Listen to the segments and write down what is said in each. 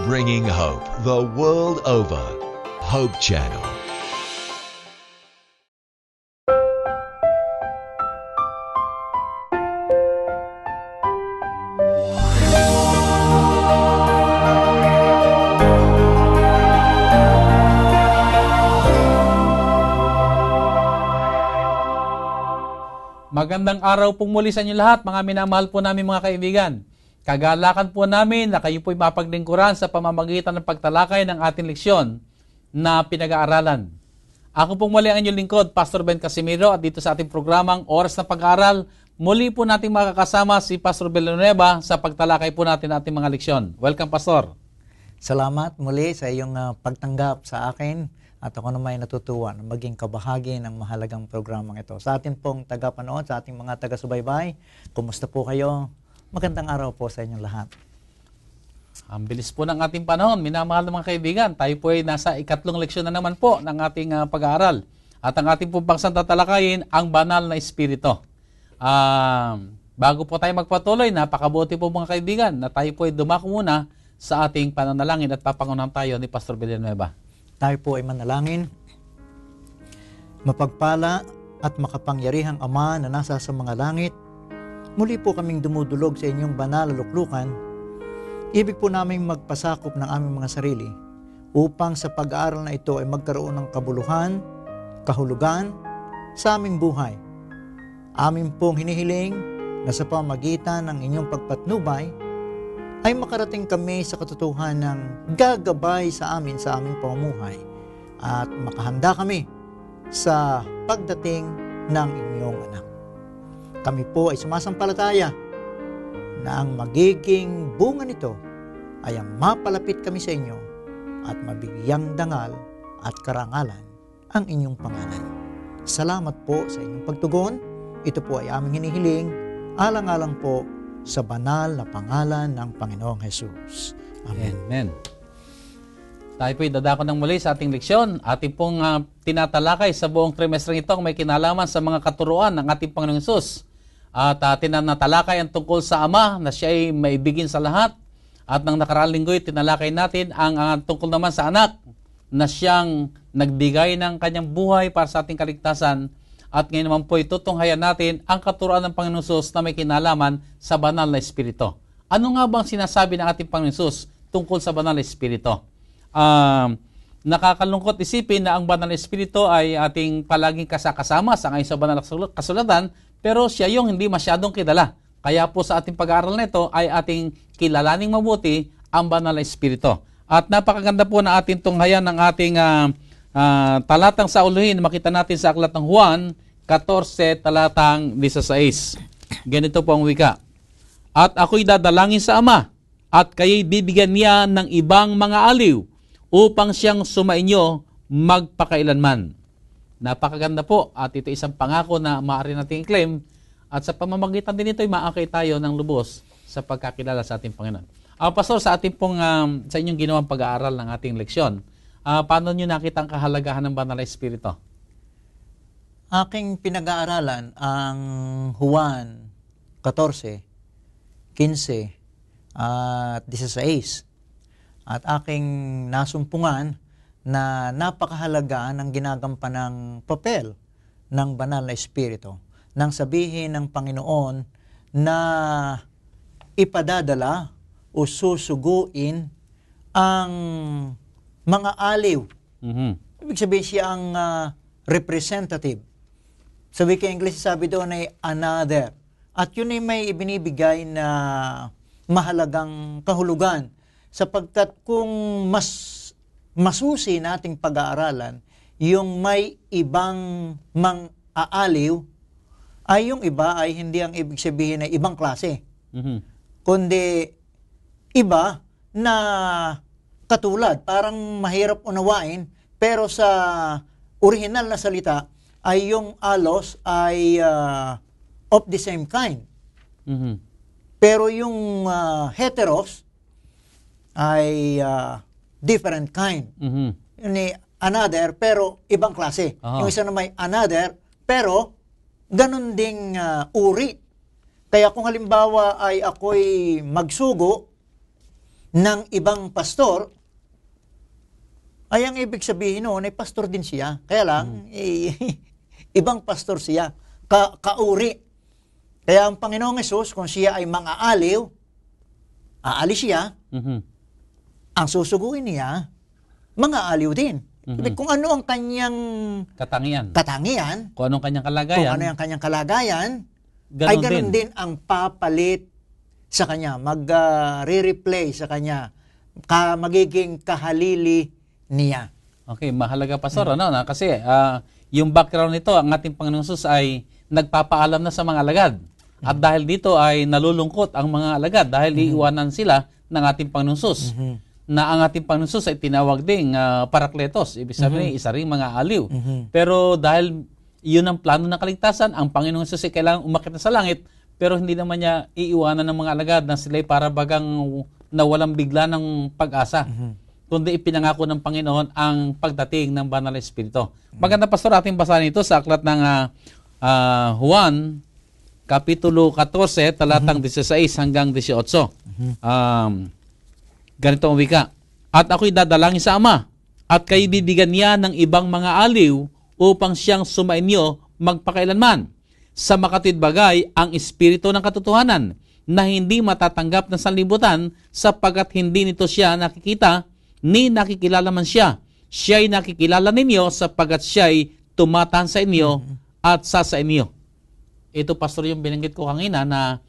Bringing hope the world over. Hope Channel. Magandang araw pong muli sa inyo lahat, mga minamahal po namin mga kaibigan. Kagalakan po namin na kayo po'y mapaglingkuran sa pamamagitan ng pagtalakay ng ating leksyon na pinag-aaralan. Ako pong muli ang inyong lingkod, Pastor Ben Casimiro, at dito sa ating programang Oras ng Pag-aaral, muli po nating makakasama si Pastor Villanueva sa pagtalakay po natin ng ating mga leksyon. Welcome, Pastor. Salamat muli sa iyong pagtanggap sa akin. At ako naman ay natutuwa na maging kabahagi ng mahalagang programang ito. Sa ating pong tagapanood, sa ating mga taga-subaybay, kumusta po kayo? Magandang araw po sa inyong lahat. Ang bilis po ng ating panahon, minamahal ng mga kaibigan. Tayo po ay nasa ikatlong leksyon na naman po ng ating pag-aaral. At ang ating pong paksang tatalakayin, ang banal na espiritu. Bago po tayo magpatuloy, napakabuti po mga kaibigan na tayo po ay dumako muna sa ating pananalangin at papangunahan tayo ni Pastor Villanueva. Tayo po ay manalangin. Mapagpala at makapangyarihang Ama na nasa sa mga langit, muli po kaming dumudulog sa inyong banal na luklukan. Ibig po naming magpasakop ng aming mga sarili upang sa pag-aaral na ito ay magkaroon ng kabuluhan, kahulugan sa aming buhay. Amin pong hinihiling na sa pamagitan ng inyong pagpatnubay ay makarating kami sa katotohanan ng gagabay sa aming pamumuhay at makahanda kami sa pagdating ng inyong anak. Kami po ay sumasampalataya na ang magiging bunga nito ay ang mapalapit kami sa inyo at mabigyang dangal at karangalan ang inyong pangalan. Salamat po sa inyong pagtugon. Ito po ay aming hinihiling alang-alang po sa banal na pangalan ng Panginoong Hesus. Amen. Amen. Tayo po'y dadako ng muli sa ating leksyon. Ating pong tinatalakay sa buong trimestre ito ang may kinalaman sa mga katuruan ng ating Panginoong Hesus. At tinanatalakay ang tungkol sa Ama na siya ay maibigin sa lahat. At nang nakaraang linggo'y tinalakay natin ang tungkol naman sa anak na siyang nagbigay ng kanyang buhay para sa ating kaligtasan. At ngayon naman po itutunghayan natin ang katuruan ng Panginoong Hesus na may kinalaman sa banal na espiritu. Ano nga bang sinasabi ng ating Panginoong Hesus tungkol sa banal na espiritu? Nakakalungkot isipin na ang banal na espiritu ay ating palaging kasakasama sa ngayon sa banal na kasulatan, pero siya yung hindi masyadong kilala. Kaya po sa ating pag-aaral na ito ay ating kilalaning mabuti ang banal na espiritu. At napakaganda po na ating tunghayan ng ating talatang sa uluhin. Makita natin sa aklat ng Juan 14, talatang 16. Ganito po ang wika. At ako'y dadalangin sa Ama, at kayo'y bibigyan niya ng ibang mga aliw, upang siyang sumainyo magpakailanman. Napakaganda po, at ito isang pangako na maaari nating i-claim, at sa pamamagitan din ito ay maakay tayo ng lubos sa pagkakilala sa ating Panginoon. Pastor, sa ating pong, sa inyong ginawang pag-aaral ng ating leksyon, paano nyo nakita ang kahalagahan ng banal na espiritu? Aking pinag-aaralan ang Juan 14, 15 at 16. At aking nasumpungan na napakahalaga ng ginagampanang papel ng banal na espiritu nang sabihin ng Panginoon na ipadadala o susuguin ang mga aliw. Ibig sabihin siya ang representative. Sa wika English, sabi doon ay another. At yun ay may ibinibigay na mahalagang kahulugan. Sapagkat kung masusi nating pag-aaralan, yung may ibang mang-aaliw, ay yung iba ay hindi ang ibig sabihin ay ibang klase. Kundi iba na katulad, parang mahirap unawain, pero sa original na salita, ay yung alos ay of the same kind. Pero yung heteros ay different kind. Yun ay another, pero ibang klase. Yung isa na may another, pero ganun ding uri. Kaya kung halimbawa ay ako'y magsugo ng ibang pastor, ay ang ibig sabihin noon ay pastor din siya. Kaya lang, ibang pastor siya. Kauri. Kaya ang Panginoong Hesus, kung siya ay mang-aaliw, aalis siya, ang susuguin niya, mang-aaliw din. Kung ano ang kanyang katangian, kung anong kanyang kalagayan, kung ano ang kanyang kalagayan, ay ganun din ang papalit sa kanya, mag-re-replay sa kanya, magiging kahalili niya. Okay, mahalaga Pastor, kasi yung background nito, ang ating Panginoong Hesus ay nagpapaalam na sa mga alagad. At dahil dito ay nalulungkot ang mga alagad dahil iiwanan sila ng ating Panginoong Hesus. Na ang ating Panginoong Hesus ay tinawag ding parakletos. Ibig sabihin, isa ring mga aliw. Pero dahil yun ang plano ng kaligtasan, ang Panginoong Hesus ay kailangang umakyat na sa langit, pero hindi naman niya iiwanan ng mga alagad na sila'y para bagang nawalang bigla ng pag-asa. Kundi ipinangako ng Panginoon ang pagdating ng Banal na Espiritu. Maganda Pastor, ating basahin ito sa aklat ng Juan, Kapitulo 14, talatang 16 hanggang 18. Ganito ang wika. At ako'y dadalangin sa Ama, at kayo bibigyan niya ng ibang mga aliw upang siyang sumainyo magpakailanman. Sa makatwid bagay, ang Espiritu ng katotohanan na hindi matatanggap ng sanlibutan sapagkat hindi nito siya nakikita ni nakikilala man siya. Siya'y nakikilala ninyo sapagkat siya'y tumatahan sa inyo at sa inyo. Ito, Pastor, yung binanggit ko kanina na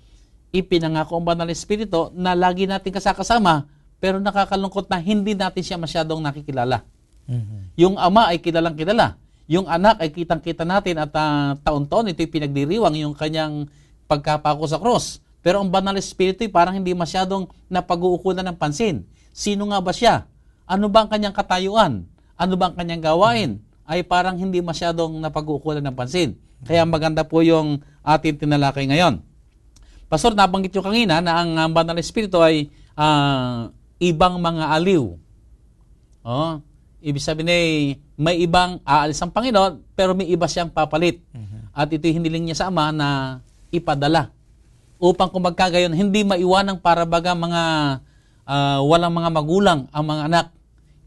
ipinangako ang Banal na Espiritu na lagi natin kasama, pero nakakalungkot na hindi natin siya masyadong nakikilala. Yung Ama ay kilalang kilala. Yung Anak ay kitang-kita natin at taon-taon ito'y pinagdiriwang yung kanyang pagkapako sa cross. Pero ang Banal na Espiritu ay parang hindi masyadong napag-uukulan ng pansin. Sino nga ba siya? Ano ba ang kanyang katayuan? Ano ba ang kanyang gawain? Ay parang hindi masyadong napag-uukulan ng pansin. Kaya maganda po yung ating tinalakay ngayon. Pastor, nabanggit nyo kanina na ang Banal na Espiritu ay ibang mga aliw. Ibig sabihin ay may ibang aalis ang Panginoon, pero may iba siyang papalit. At ito'y hiniling niya sa Ama na ipadala. Upang kung magkagayon, hindi maiwanang para baga mga walang mga magulang ang mga anak,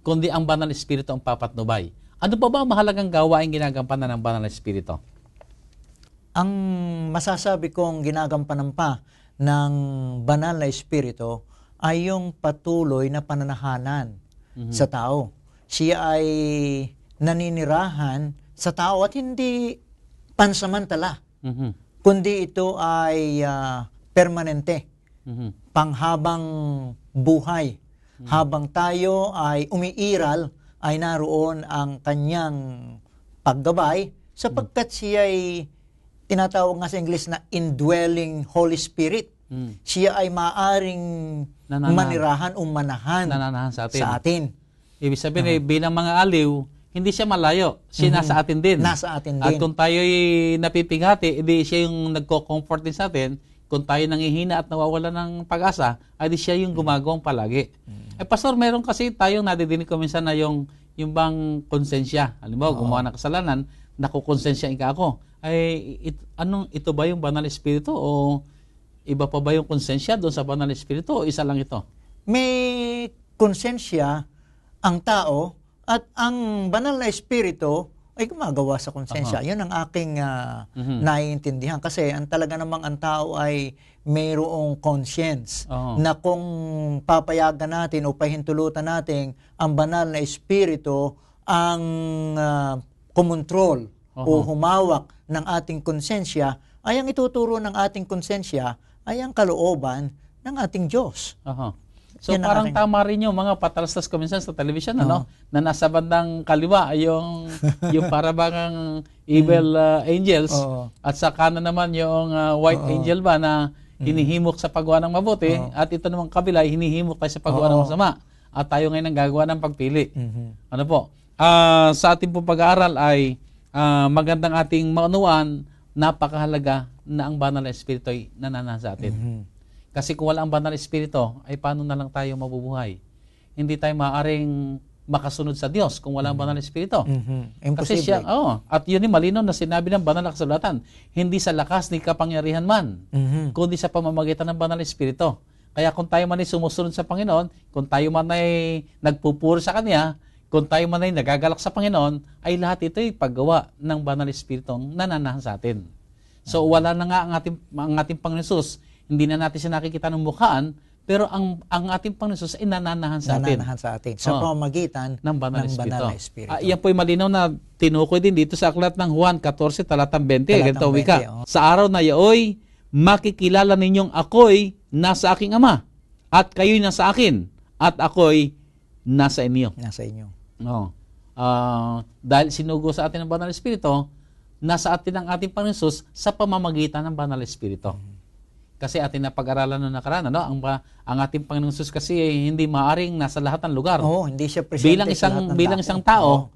kundi ang Banal na Espiritu ang papatnubay. Ano pa ba ang mahalagang gawain ginagampanan ng Banal na Espiritu? Ang masasabi kong ginagampanan pa ng Banal na Espiritu ay yung patuloy na pananahanan sa tao. Siya ay naninirahan sa tao at hindi pansamantala, kundi ito ay permanente, panghabang buhay. Habang tayo ay umiiral, ay naroon ang kanyang paggabay sapagkat siya ay tinatawag nga sa English na indwelling Holy Spirit. Siya ay maaring manirahan o manahan sa atin. Ibig sabihin, bilang mga aliw, hindi siya malayo. Siya nasa atin din. Nasa atin din. At kung tayo'y napipighati, edi siya yung nagko-comfort din sa atin. Kung tayo nangihina at nawawala ng pag-asa, edi siya yung gumagawang palagi. Pastor, meron kasi tayong nadidinig ko minsan na yung bang konsensya. Halimbawa, gumawa ng kasalanan, nakukonsensya ika ako. Ito ba yung Banal na Espiritu o iba pa ba yung konsensya doon sa Banal na Espiritu o isa lang ito? May konsensya ang tao at ang Banal na Espiritu ay gumagawa sa konsensya. Yun ang aking naiintindihan. Kasi ang talaga namang ang tao ay mayroong conscience na kung papayagan natin o pahintulutan natin ang Banal na Espiritu ang kumontrol o humawak ng ating konsensya, ay ang ituturo ng ating konsensya ay ang kalooban ng ating Diyos. So yan parang tama rin yung mga patalastas ko minsan sa television, na nasa bandang kaliwa yung para bangang evil angels, at sa kanan naman yung white angel ba na hinihimok sa paggawa ng mabuti, at ito namang kabila hinihimok tayo sa paggawa ng masama. At tayo ngayon ang gagawa ng pagpili. Ano po? Sa ating pong pag-aaral ay magandang ating maunawaan, napakahalaga na ang Banal na Espiritu ay nananasa sa atin. Kasi kung wala ang Banal na Espiritu, ay paano na lang tayo mabubuhay? Hindi tayo maaaring makasunod sa Diyos kung wala ang Banal na Espiritu. Kasi siya, at yun yung malinaw na sinabi ng Banal na Kasulatan, hindi sa lakas ni kapangyarihan man, kundi sa pamamagitan ng Banal na Espiritu. Kaya kung tayo man ay sumusunod sa Panginoon, kung tayo man ay nagpupuri sa Kanya, kung tayo man ay nagagalak sa Panginoon, ay lahat ito ay paggawa ng Banal Espiritu nananahan sa atin. So wala na nga ang ating Panginoon Jesus, hindi na natin siya nakikita ng mukhaan, pero ang ating Panginoon Jesus ay nananahan sa atin. Nananahan sa atin. Sa pamamagitan ng Banal na Espiritu. Espiritu. Yan po ay malinaw na tinukoy din dito sa aklat ng Juan 14, talatang 20. Ganito ang wika. Sa araw na yaoy, makikilala ninyong ako'y nasa aking Ama, at kayo'y nasa akin, at ako'y nasa inyo. Nasa inyo. No. Dahil sinugo sa atin ng Banal Espiritu, nasa atin ang ating Panginoon Jesus sa pamamagitan ng Banal Espiritu. Kasi atin na pag-aralan noong nakaraan, ano? Ang ating Panginoon Jesus kasi hindi maaring nasa lahat ng lugar. Oo, hindi siya presente Bilang isang tao,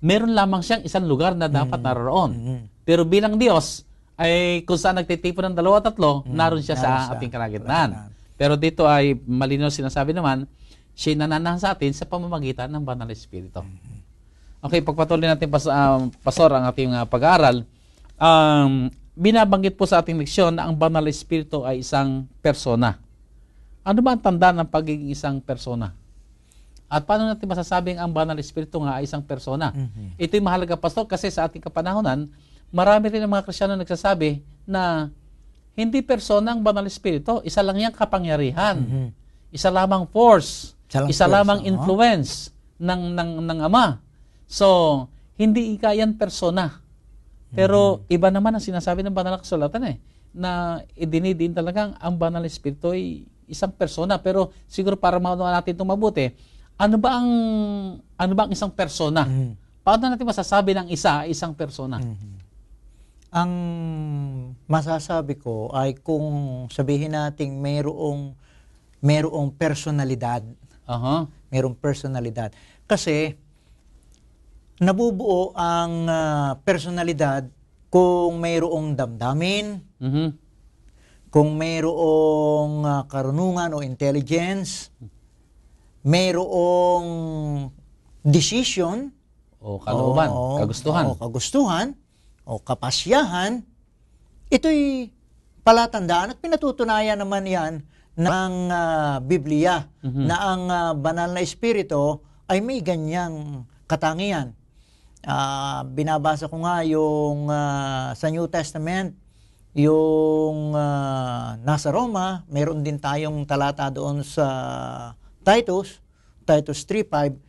meron lamang siyang isang lugar na dapat naroon. Pero bilang Diyos, ay kung saan nagtitipon ng 2 o 3, naroon siya sa ating kalagitnaan. Pero dito ay malinaw sinasabi naman, siya nananahan sa atin sa pamamagitan ng Banal Espiritu. Okay, pagpatuloy natin, Pastor, ang ating pag-aaral. Binabanggit po sa ating leksyon na ang Banal Espiritu ay isang persona. Ano ba ang tanda ng pagiging isang persona? At paano natin masasabing ang Banal Espiritu nga ay isang persona? Ito'y mahalaga, Pastor, kasi sa ating kapanahonan, marami rin ang mga Kristiyano nagsasabi na hindi persona ang Banal Espiritu, isa lang yang kapangyarihan. Isa lamang force, isa lamang influence ng Ama. So, hindi yan persona. Pero iba naman ang sinasabi ng Banal na Kasulatan na idinidiin talagang ang Banal Espiritu ay isang persona. Pero siguro para maunawa natin itong mabuti, ano ba ang isang persona? Paano natin masasabi ng isang persona? Ang masasabi ko ay kung sabihin nating mayroong personalidad. Mayroong personalidad. Kasi nabubuo ang personalidad kung mayroong damdamin, kung mayroong karunungan o intelligence, mayroong decision, o kalooban, kagustuhan, o kapasyahan. Ito'y palatandaan at pinatutunayan naman yan ng Biblia na ang Banal na Espiritu ay may ganyang katangian. Binabasa ko nga yung sa New Testament, yung nasa Roma, meron din tayong talata doon sa Titus 3:5.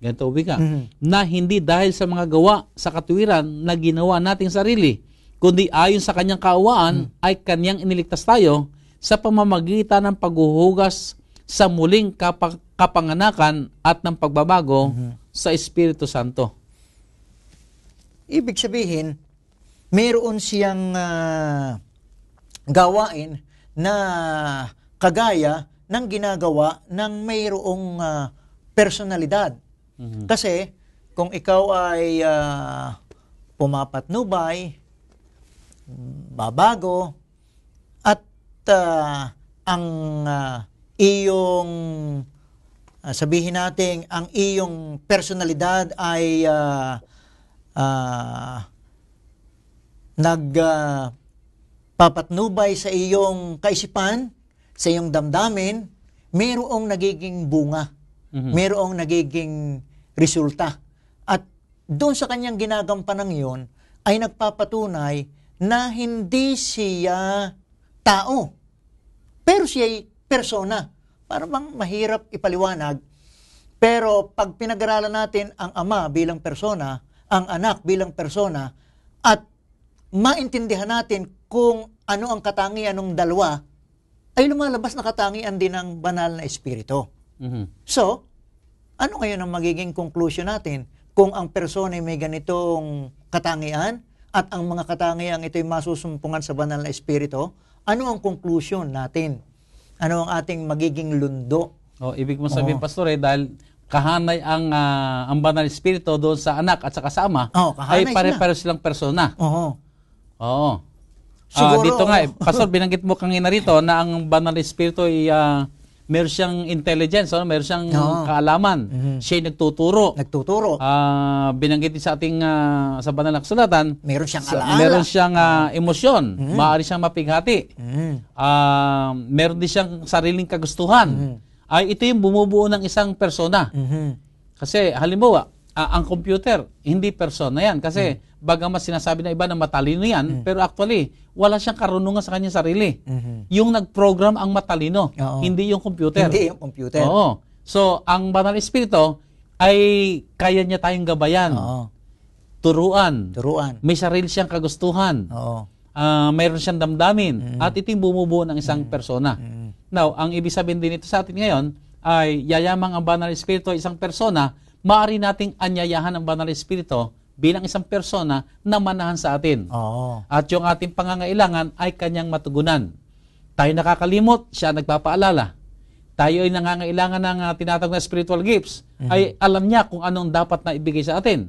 Ganito wika, na hindi dahil sa mga gawa sa katuwiran na ginawa nating sarili, kundi ayon sa kanyang kaawaan ay kanyang iniligtas tayo sa pamamagitan ng paghuhugas sa muling kapanganakan at ng pagbabago sa Espiritu Santo. Ibig sabihin, mayroon siyang gawain na kagaya ng ginagawa ng mayroong personalidad. Kasi kung ikaw ay pumapatnubay, babago, at ang iyong sabihin natin, ang iyong personalidad ay nagpapatnubay sa iyong kaisipan, sa iyong damdamin, mayroong nagiging bunga, mayroong nagiging resulta. At doon sa kanyang ginagampanang yun, ay nagpapatunay na hindi siya tao, pero siya ay persona. Para bang mahirap ipaliwanag, pero pag pinag-aralan natin ang Ama bilang persona, ang Anak bilang persona, at maintindihan natin kung ano ang katangian ng dalawa, ay lumalabas na katangian din ng Banal na Espiritu. So, ano ngayon ang magiging conclusion natin? Kung ang persona ay may ganitong katangian at ang mga katangian ito ay masusumpungan sa Banal na Espiritu, ano ang conclusion natin? Ano ang ating magiging lundo? Ibig mo sabihin, Pastor, dahil kahanay ang Banal Espiritu doon sa Anak at sa Ama, ay pare-pareho silang persona. Siguro, dito nga, Pastor, binanggit mo kanina rito na ang Banal Espiritu ay meron siyang intelligence, meron siyang Oo. kaalaman. Siya'y nagtuturo. Nagtuturo. Binanggit din sa ating sa banal na kasulatan, Meron siyang alaala. meron siyang emosyon, maaari siyang mapighati. Meron din siyang sariling kagustuhan. Ay ito yung bumubuo ng isang persona. Kasi halimbawa, ang computer, hindi persona yan. Kasi bagamat sinasabi na iba na matalino yan, pero actually, wala siyang karunungan sa kanyang sarili. Yung nag-program ang matalino, Oo. hindi yung computer. Hindi yung computer. Oo. So, ang banal na espiritu ay kaya niya tayong gabayan, Oo. turuan, Turuan. may sarili siyang kagustuhan, Oo. mayroon siyang damdamin, at ito yung bumubuo ng isang persona. Now, ang ibig sabihin din ito sa atin ngayon ay yayamang ang banal na espiritu ay isang persona, maaari nating anyayahan ang banal na espiritu bilang isang persona na manahan sa atin. Oo. At yung ating pangangailangan ay kanyang matugunan. Tayo nakakalimot, siya nagpapaalala. Tayo ay nangangailangan ng tinatawag na spiritual gifts, ay alam niya kung anong dapat na ibigay sa atin.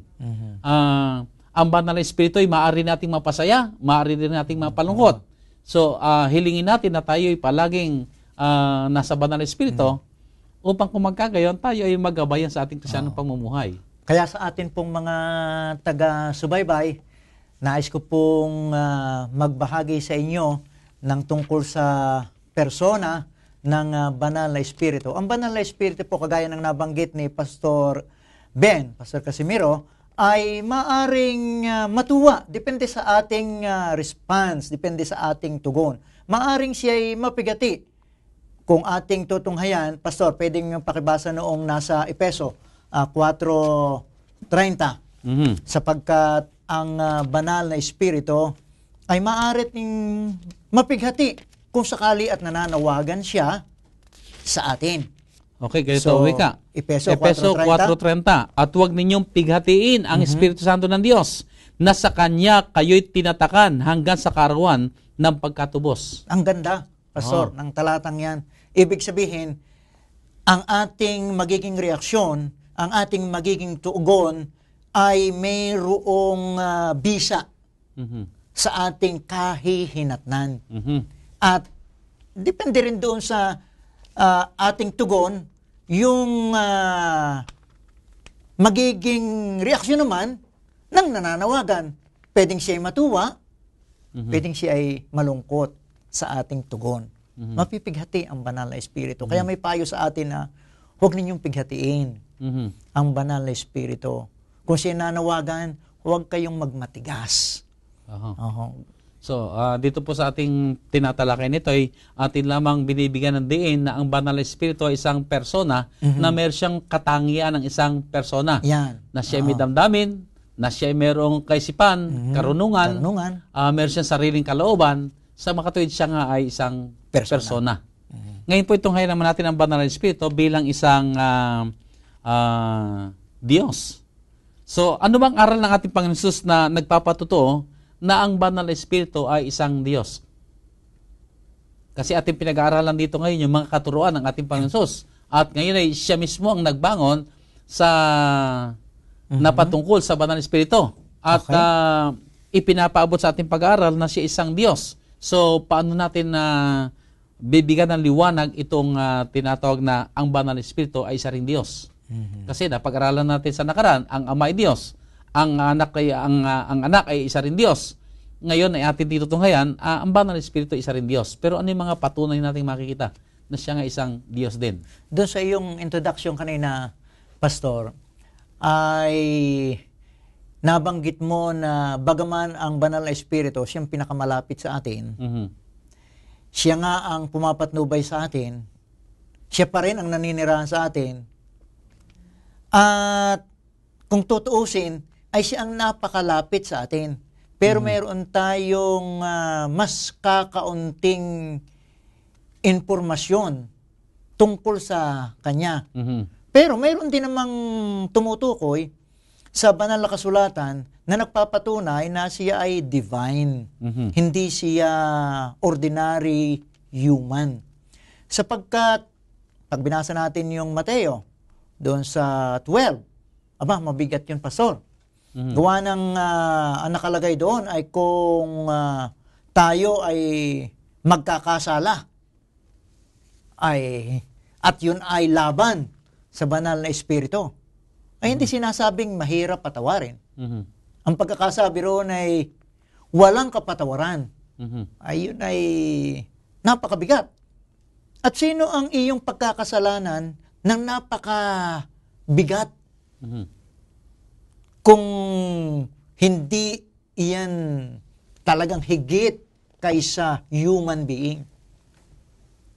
Ang banal na espiritu ay maaari nating mapasaya, maaari din nating mapalungkot. So, hilingin natin na tayo ay palaging nasa banal na espiritu upang kung magkagayon, tayo ay magabayan sa ating Kristiyanong pamumuhay. Kaya sa atin pong mga taga-subaybay, nais ko pong magbahagi sa inyo ng tungkol sa persona ng banal na espiritu. Ang banal na espiritu po, kagaya ng nabanggit ni Pastor Pastor Casimiro, ay maaring matuwa. Depende sa ating response, depende sa ating tugon. Maaring siya ay mapigati. Kung ating tutunghayan, Pastor, pwedeng pakibasa noong nasa Epeso 4:30, sapagkat ang banal na espiritu ay maaari ting mapighati kung sakali at nananawagan siya sa atin. Okay, ganito So, wika. Epeso 4:30. At huwag ninyong pighatiin ang Espiritu Santo ng Diyos, na sa Kanya kayo'y tinatakan hanggang sa karawan ng pagkatubos. Ang ganda, Pastor, ng talatang yan. Ibig sabihin, ang ating magiging reaksyon, ang ating magiging tugon ay mayroong bisa sa ating kahihinatnan. At depende rin doon sa ating tugon, yung magiging reaksyon naman ng nananawagan. Pwedeng siya ay matuwa, pwedeng siya ay malungkot sa ating tugon. Mapipighati ang banal na espiritu. Kaya may payo sa atin na huwag ninyong pighatiin ang banal na espiritu. Kung siya nanawagan, huwag kayong magmatigas. So, dito po sa ating tinatalakay nito ay atin lamang binibigyan ng diin na ang banal na espiritu ay isang persona na meron siyang katangian ng isang persona. Yan. Na siya ay may damdamin, na siya ay merong kaisipan, karunungan, meron siyang sariling kalooban, sa makatuwid siya nga ay isang persona. Ngayon po itong naman natin ang banal na espiritu bilang isang Diyos. So, ano bang aral ng ating Panginoon Jesus na nagpapatuto na ang banal na espiritu ay isang Diyos? Kasi ating pinag-aaralan dito ngayon yung mga katuruan ng ating Panginoon Jesus. At ngayon ay siya mismo ang nagbangon sa napatungkol sa banal na espiritu. At ipinapaabot sa ating pag-aaral na siya isang Diyos. So, paano natin bibigyan ng liwanag itong tinatawag na ang banal na espiritu ay isa ring Diyos? Kasi napag-aralan natin sa nakaraan, ang Ama ay Diyos, ang anak ay isa rin Diyos. Ngayon ay atin ditutunghayan, ang banal na espiritu ay isa rin Diyos. Pero ano yung mga patunay nating makikita na siya nga isang Diyos din? Doon sa iyong introduction kanina, Pastor, ay nabanggit mo na bagaman ang banal na espiritu, siyang pinakamalapit sa atin, siya nga ang pumapatnubay sa atin, siya pa rin ang naninirahan sa atin, at kung tutuusin, ay siya ang napakalapit sa atin. Pero meron tayong mas kakaunting impormasyon tungkol sa Kanya. Pero meron din namang tumutukoy sa banal na kasulatan na nagpapatunay na siya ay divine. Hindi siya ordinary human. Sapagkat, pag binasa natin yung Mateo, doon sa 12, mabigat yun, Pastor. Gawa ng ang nakalagay doon ay kung tayo ay magkakasala, ay at yun ay laban sa banal na espiritu, ay hindi sinasabing mahirap patawarin. Ang pagkakasabi roon ay walang kapatawaran. Ayun ay napakabigat. At sino ang iyong pagkakasalanan ng napakabigat? Kung hindi iyan talagang higit kaysa human being.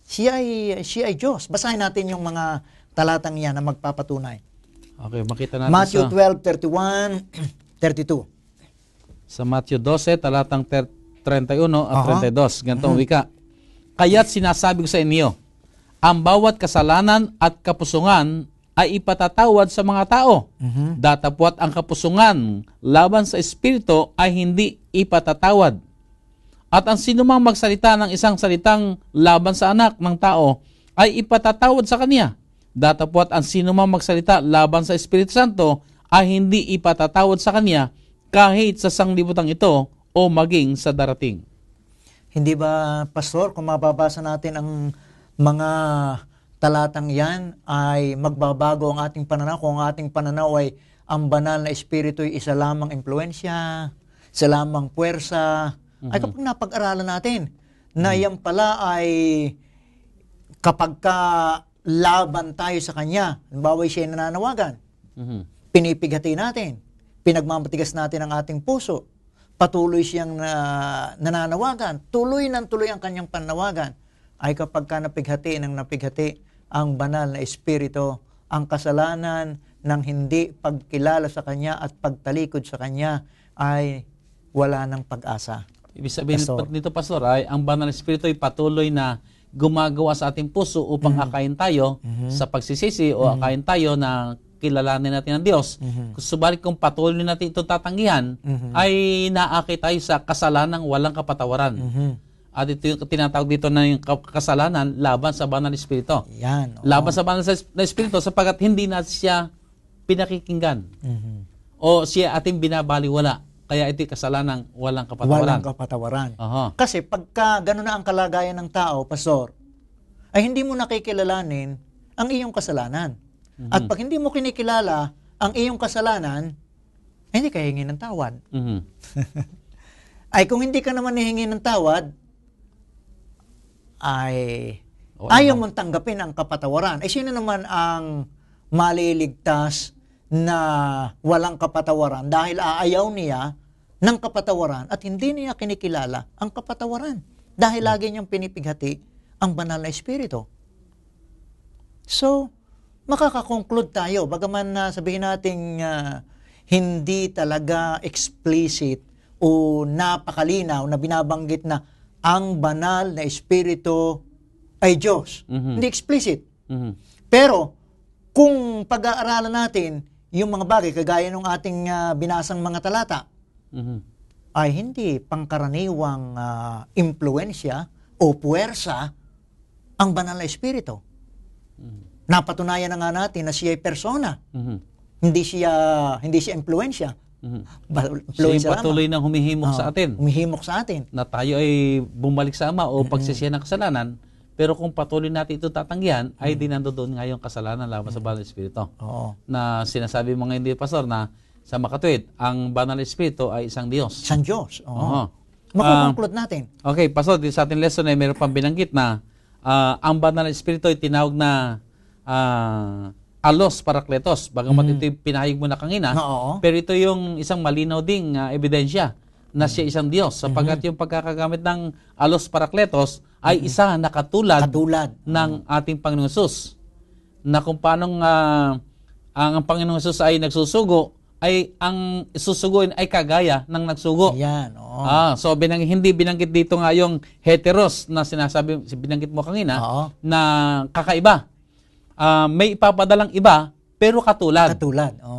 Siya ay Diyos. Basahin natin yung mga talatang yan na magpapatunay. Okay, makita natin Matthew sa 12:31, 32. sa Matthew 12, talatang 31 at 32. Ganito ang wika. Kaya't sinasabi ko sa inyo, ang bawat kasalanan at kapusungan ay ipatatawad sa mga tao. Datapwat ang kapusungan laban sa Espiritu ay hindi ipatatawad. At ang sinumang magsalita ng isang salitang laban sa anak ng tao ay ipatatawad sa kanya. Datapwat ang sinumang magsalita laban sa Espiritu Santo ay hindi ipatatawad sa kanya kahit sa sanglibutang ito o maging sa darating. Hindi ba, Pastor, kung mababasa natin ang mga talatang yan, ay magbabago ang ating pananaw. Kung ang ating pananaw ay ang banal na espiritu ay isa lamang impluensya, isa lamang puwersa, ay kapag napag-aralan natin na yan pala ay kapag ka laban tayo sa Kanya, halimbawa siya nananawagan, pinipighati natin, pinagmamatigas natin ang ating puso, patuloy siyang nananawagan, tuloy ang kanyang panawagan, ay kapag ka napighati ang banal na espiritu, ang kasalanan ng hindi pagkilala sa Kanya at pagtalikod sa Kanya ay wala ng pag-asa. Ibig sabihin Pastor. nito, Pastor, ay ang banal na espiritu ay patuloy na gumagawa sa ating puso upang akayin tayo sa pagsisisi o akayin tayo na kilalanin natin ang Diyos. Subalit kung patuloy natin ito tatanggihan, ay naakit tayo sa kasalanang walang kapatawaran. At ito yung tinatawag dito na yung kasalanan laban sa banal na espiritu. Yan. Laban sa banal na espiritu sapagkat hindi natin siya pinakikinggan. O siya ating binabaliwala. Kaya ito yung kasalanang walang kapatawaran. Walang kapatawaran. Aha. Kasi pagka gano'n na ang kalagayan ng tao, Pastor, ay hindi mo nakikilalanin ang iyong kasalanan. At pag hindi mo kinikilala ang iyong kasalanan, ay hindi ka hingi ng tawad. Ay kung hindi ka naman hihingi ng tawad, ay ayaw mong tanggapin ang kapatawaran. Ay sino naman ang maliligtas na walang kapatawaran dahil aayaw niya ng kapatawaran at hindi niya kinikilala ang kapatawaran dahil lagi niyang pinipighati ang banal na espiritu. So, makakakonclude tayo, bagaman sabihin natin hindi talaga explicit o napakalinaw na binabanggit na ang banal na espiritu ay Diyos. Hindi explicit. Pero, kung pag-aaralan natin yung mga bagay, kagaya ng ating binasang mga talata, ay hindi pangkaraniwang impluensya o puwersa ang banal na espiritu. Napatunayan na nga natin na siya ay persona. Hindi siya impluensya. Siya yung patuloy na humihimok sa atin. Humihimok sa atin. Na tayo ay bumalik sa Ama o pagsisiya ng kasalanan. Pero kung patuloy natin ito tatanggihan, ay di nandoon nga yung kasalanan laban sa banal na espiritu. Na sinasabi mo ngayon, Pastor, na sa makatwid, ang banal na espiritu ay isang Diyos. Isang Diyos. Makukonklud natin. Okay, Pastor, sa ating lesson ay mayroon pang binanggit na ang banal na espiritu ay tinawag na alos parakletos. Bagamat ito yung pinahayag mo na kanina, pero ito yung isang malinaw ding ebidensya na siya isang Diyos. Sapagkat yung pagkakagamit ng alos parakletos ay isa na katulad ng ating Panginoong Hesus. Na kung paano ang Panginoong Hesus ay nagsusugo, ay ang susuguin ay kagaya ng nagsugo. Yan, so hindi binanggit dito nga yung heteros na binanggit mo kanina na kakaiba. May ipapadalang iba pero katulad.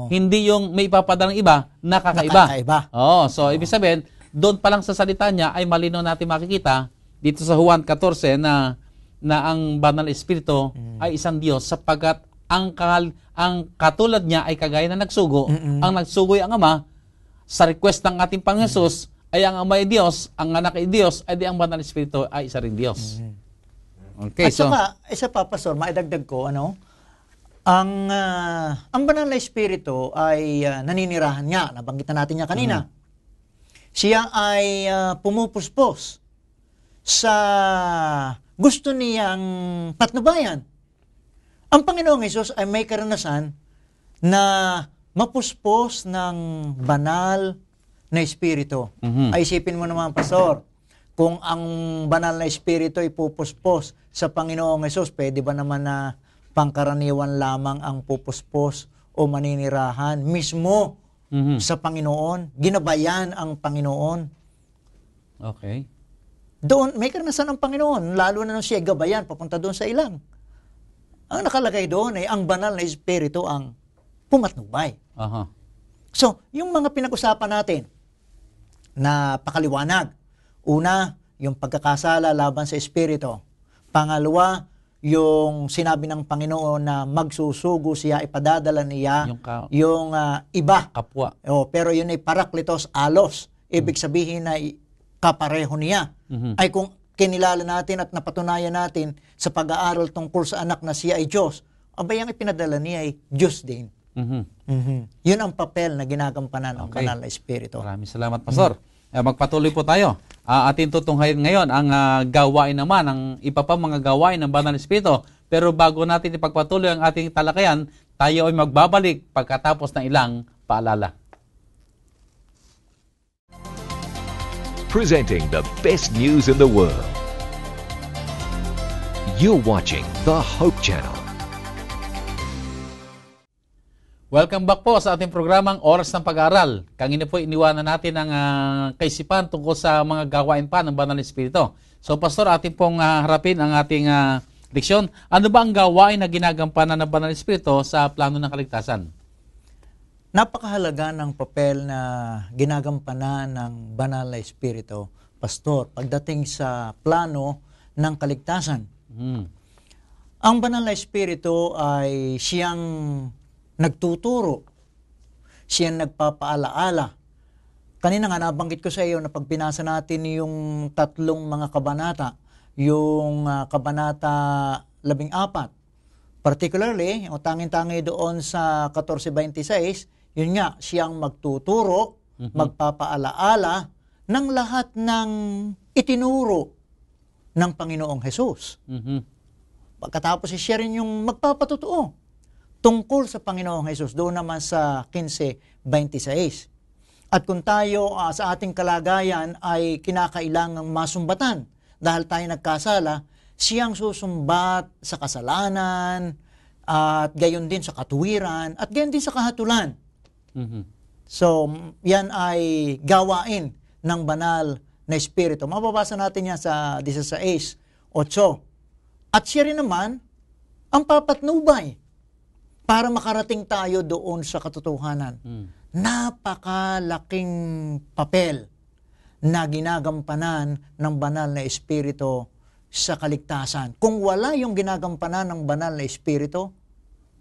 Hindi yung may ipapadalang iba na kakaiba. So ibig sabihin, doon pa lang sa salita niya ay malinaw natin makikita dito sa Juan 14 na ang banal na espiritu ay isang Diyos sapagkat ang katulad niya ay kagaya na nagsugo. Ang nagsugo ay ang Ama. Sa request ng ating Panginoon Hesus ay ang Ama ay Diyos, ang Anak ay Diyos, ay di ang banal na espiritu ay isa ring Diyos. Okay, At saka, isa pa, Pastor, maidagdag ko, ang banal na espiritu ay naninirahan niya. Nabanggit na natin niya kanina. Siya ay pumupuspos sa gusto niyang patnubayan. Ang Panginoong Hesus ay may karanasan na mapuspos ng banal na espiritu. Ay isipin mo naman, Pastor, kung ang banal na espiritu ay pupuspos sa Panginoong Hesus, pwede ba naman na pangkaraniwan lamang ang pupuspos o maninirahan mismo sa Panginoon? Ginabayan ang Panginoon. Okay. Doon, may karanasan ang Panginoon, lalo na nung siya gabayan, papunta doon sa ilang. Ang nakalagay doon ay ang banal na espiritu ang pumatnubay. So, yung mga pinag-usapan natin na pakaliwanag. Una, yung pagkakasala laban sa espiritu. Pangalawa, yung sinabi ng Panginoon na magsusugo siya, ipadadala niya yung iba. Kapwa. Pero yun ay parakletos, alos. Ibig sabihin na kapareho niya. Ay kung kinilala natin at napatunayan natin sa pag-aaral tungkol sa anak na siya ay Diyos, abay ang ipinadala niya ay Diyos din. Yun ang papel na ginagampanan ng banal na espiritu. Maraming salamat, Pastor. Magpatuloy po tayo. Atin tutunghayin ngayon ang gawain naman, ang iba pa mga gawain ng banal na espiritu. Pero bago natin ipagpatuloy ang ating talakayan, tayo ay magbabalik pagkatapos ng ilang paalala. Presenting the best news in the world. You're watching the Hope Channel. Welcome back po sa ating programang Oras ng Pag-aaral. Kanina po iniwanan natin ang kaisipan tungkol sa mga gawain pa ng Banal na Espiritu. So Pastor, ating pong harapin ang ating leksyon. Ano ba ang gawain na ginagampanan ng Banal na Espiritu sa plano ng kaligtasan? Napakahalaga ng papel na ginagampanan ng Banal na Espiritu, Pastor, pagdating sa plano ng kaligtasan. Ang Banal na Espiritu ay siyang nagtuturo, siyang nagpapaalaala. Kanina nga nabanggit ko sa iyo na pag binasa natin yung tatlong mga kabanata, yung kabanata 14, particularly, yung tanging-tangi doon sa 14:26, yun nga, siyang magtuturo, magpapaalaala ng lahat ng itinuro ng Panginoong Hesus. Pagkatapos siya rin yung magpapatotoo tungkol sa Panginoong Hesus, doon naman sa 15:26. At kung tayo sa ating kalagayan ay kinakailangang masumbatan dahil tayo nagkasala, siyang susumbat sa kasalanan at gayon din sa katuwiran at gayon din sa kahatulan. So, yan ay gawain ng banal na espiritu. Mababasa natin yan sa 16:8. At siya rin naman ang papatnubay para makarating tayo doon sa katotohanan. Napakalaking papel na ginagampanan ng banal na espiritu sa kaligtasan. Kung wala yung ginagampanan ng banal na espiritu,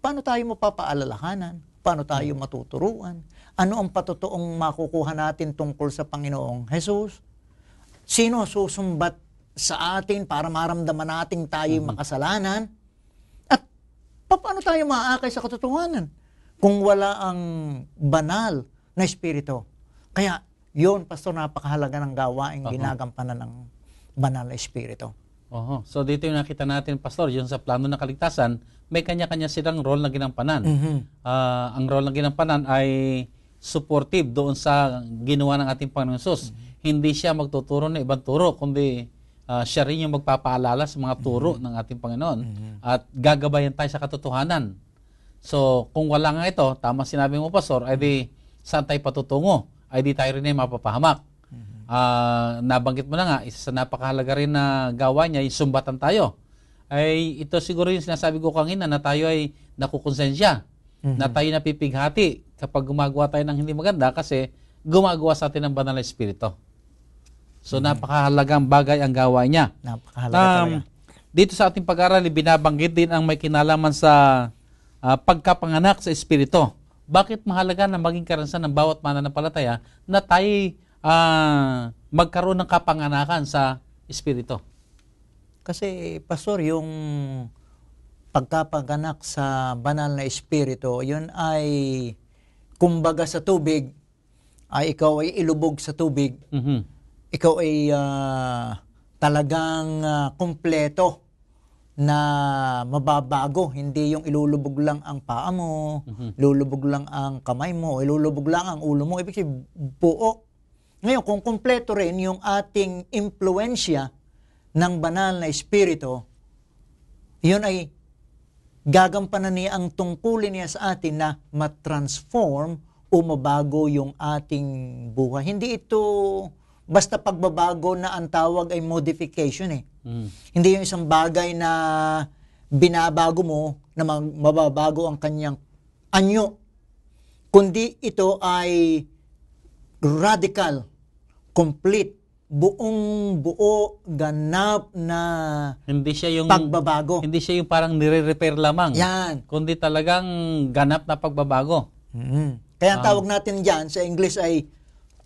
paano tayo mapapaalalahanan? Paano tayo matuturuan? Ano ang patotoong makukuha natin tungkol sa Panginoong Hesus? Sino susumbat sa atin para maramdaman natin tayo makasalanan? At paano tayo maaakay sa katotohanan kung wala ang banal na espiritu? Kaya yun, Pastor, napakahalaga ng gawaing ginagampanan ng banal na espiritu. So dito yung nakita natin, Pastor, yun sa plano ng kaligtasan, may kanya-kanya silang role na ginampanan. Ang role na ginampanan ay supportive doon sa ginawa ng ating Panginoon Hesus. Hindi siya magtuturo ng ibang turo, kundi siya rin yung magpapaalala sa mga turo ng ating Panginoon at gagabayan tayo sa katotohanan. So kung wala nga ito, tama sinabi mo, Pastor, ay di saan tayo patutungo? Ay di tayo rin ay mapapahamak. Nabanggit mo na nga, isa sa napakahalaga rin na gawa niya, yung sumbatan tayo. Ay ito siguro yung sinasabi ko kanina na tayo ay nakukonsensya, na tayo napipighati kapag gumagawa tayo ng hindi maganda kasi gumagawa sa atin ng banal na espiritu. So napakahalagang bagay ang gawa niya. Napakahalaga talaga. Dito sa ating pag-aaral, binabanggit din ang may kinalaman sa pagkapanganak sa espiritu. Bakit mahalaga na maging karanasan ng bawat mananampalataya na tayo magkaroon ng kapanganakan sa espiritu? Kasi, Pastor, yung pagkapaganak sa banal na espiritu, yun ay, kumbaga sa tubig, ay ikaw ay ilubog sa tubig, Mhm. ikaw ay talagang kumpleto na mababago. Hindi yung ilulubog lang ang paa mo, ilulubog lang ang kamay mo, ilulubog lang ang ulo mo. Ibig sabihin, buo. Ngayon, kung kumpleto rin yung ating impluensya ng banal na espiritu, yun ay gagampanan niya ang tungkulin niya sa atin na matransform o mabago yung ating buhay. Hindi ito basta pagbabago na ang tawag ay modification eh. Hindi yung isang bagay na binabago mo na mababago ang kanyang anyo. Kundi ito ay radical, complete, buong-buo, ganap na Hindi siya yung pagbabago. Hindi siya yung parang nire-repair lamang. Yan. Kundi talagang ganap na pagbabago. Kaya ang tawag natin dyan sa English ay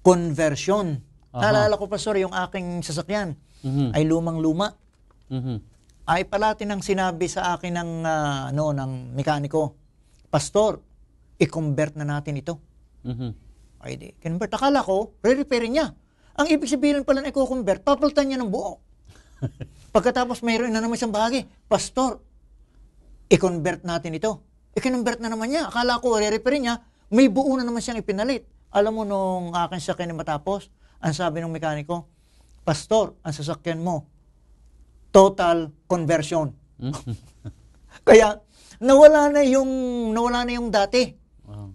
conversion. Naalala ko, Pastor, yung aking sasakyan ay lumang-luma. Ay palati nang sinabi sa akin ng mekaniko, Pastor, i-convert na natin ito. Ay di, convert. Akala ko, re-repairin niya. Ang ibig sabihin pala na i-convert, papalitan niya ng buo. Pagkatapos mayroon na naman siyang bahagi, Pastor, i-convert natin ito. I-convert na naman niya. Akala ko, re-repairin niya, may buo na naman siyang ipinalit. Alam mo, nung aking sasakyan matapos, ang sabi ng mekaniko, Pastor, ang sasakyan mo, total conversion. Kaya, nawala na yung dati.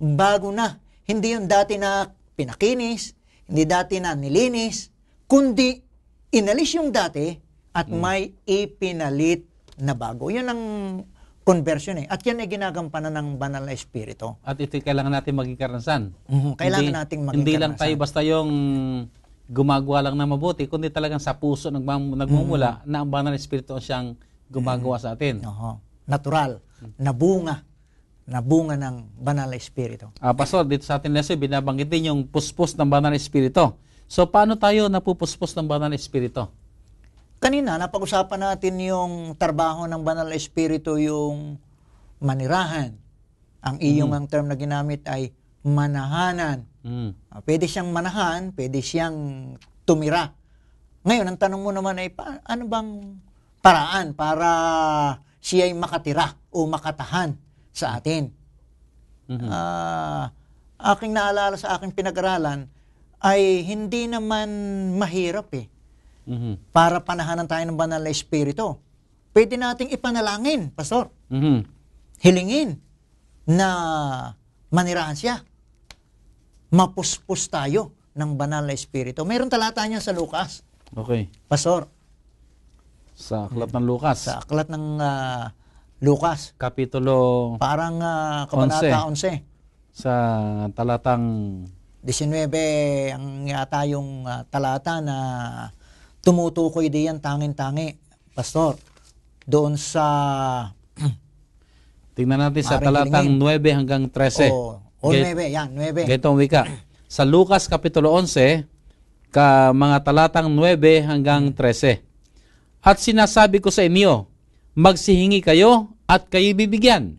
Bago na. Hindi yung dati na pinakinis, hindi dati na nilinis, kundi inalis yung dati at may ipinalit na bago. Yun ang conversion eh. At yan ay ginagampanan ng banal na espiritu. At ito kailangan natin maging karanasan. Kailangan nating maging Hindi lang karanasan. tayo basta yung gumagawa lang na mabuti, kundi talagang sa puso nagmumula na ang banal na espiritu siyang gumagawa sa atin. Natural. Nabunga ng banal na espiritu. Pastor, dito sa ating lesson, binabanggit din yung puspos ng banal na espiritu. So, paano tayo napupuspos ng banal na espiritu? Kanina, napag-usapan natin yung trabaho ng banal na espiritu, yung manirahan. Ang iyong ang term na ginamit ay manahanan. Pwede siyang manahan, pwede siyang tumira. Ngayon, ang tanong mo naman ay, ano bang paraan para siya ay makatira o makatahan sa atin? Aking naalala sa aking pinag-aralan ay hindi naman mahirap eh. Para panahanan tayo ng banal na espiritu. Pwede nating ipanalangin, Pastor. Hilingin na manirahan siya. Mapuspos tayo ng banal na espiritu. Mayroon talata niya sa Lucas. Okay. Pastor. Sa aklat ng Lucas. Sa aklat ng Lucas. Kapitulo Parang kabanata 11. Sa talatang 19 ang yata yung talata na tumutukoy diyan tanging-tangi, Pastor. Doon sa tingnan natin sa Maring talatang hilingin. 9 hanggang 13. 9, yan, 9. Ganitong wika. Sa Lucas Kapitulo 11, mga talatang 9 hanggang 13. At sinasabi ko sa inyo, magsihingi kayo at kayo bibigyan.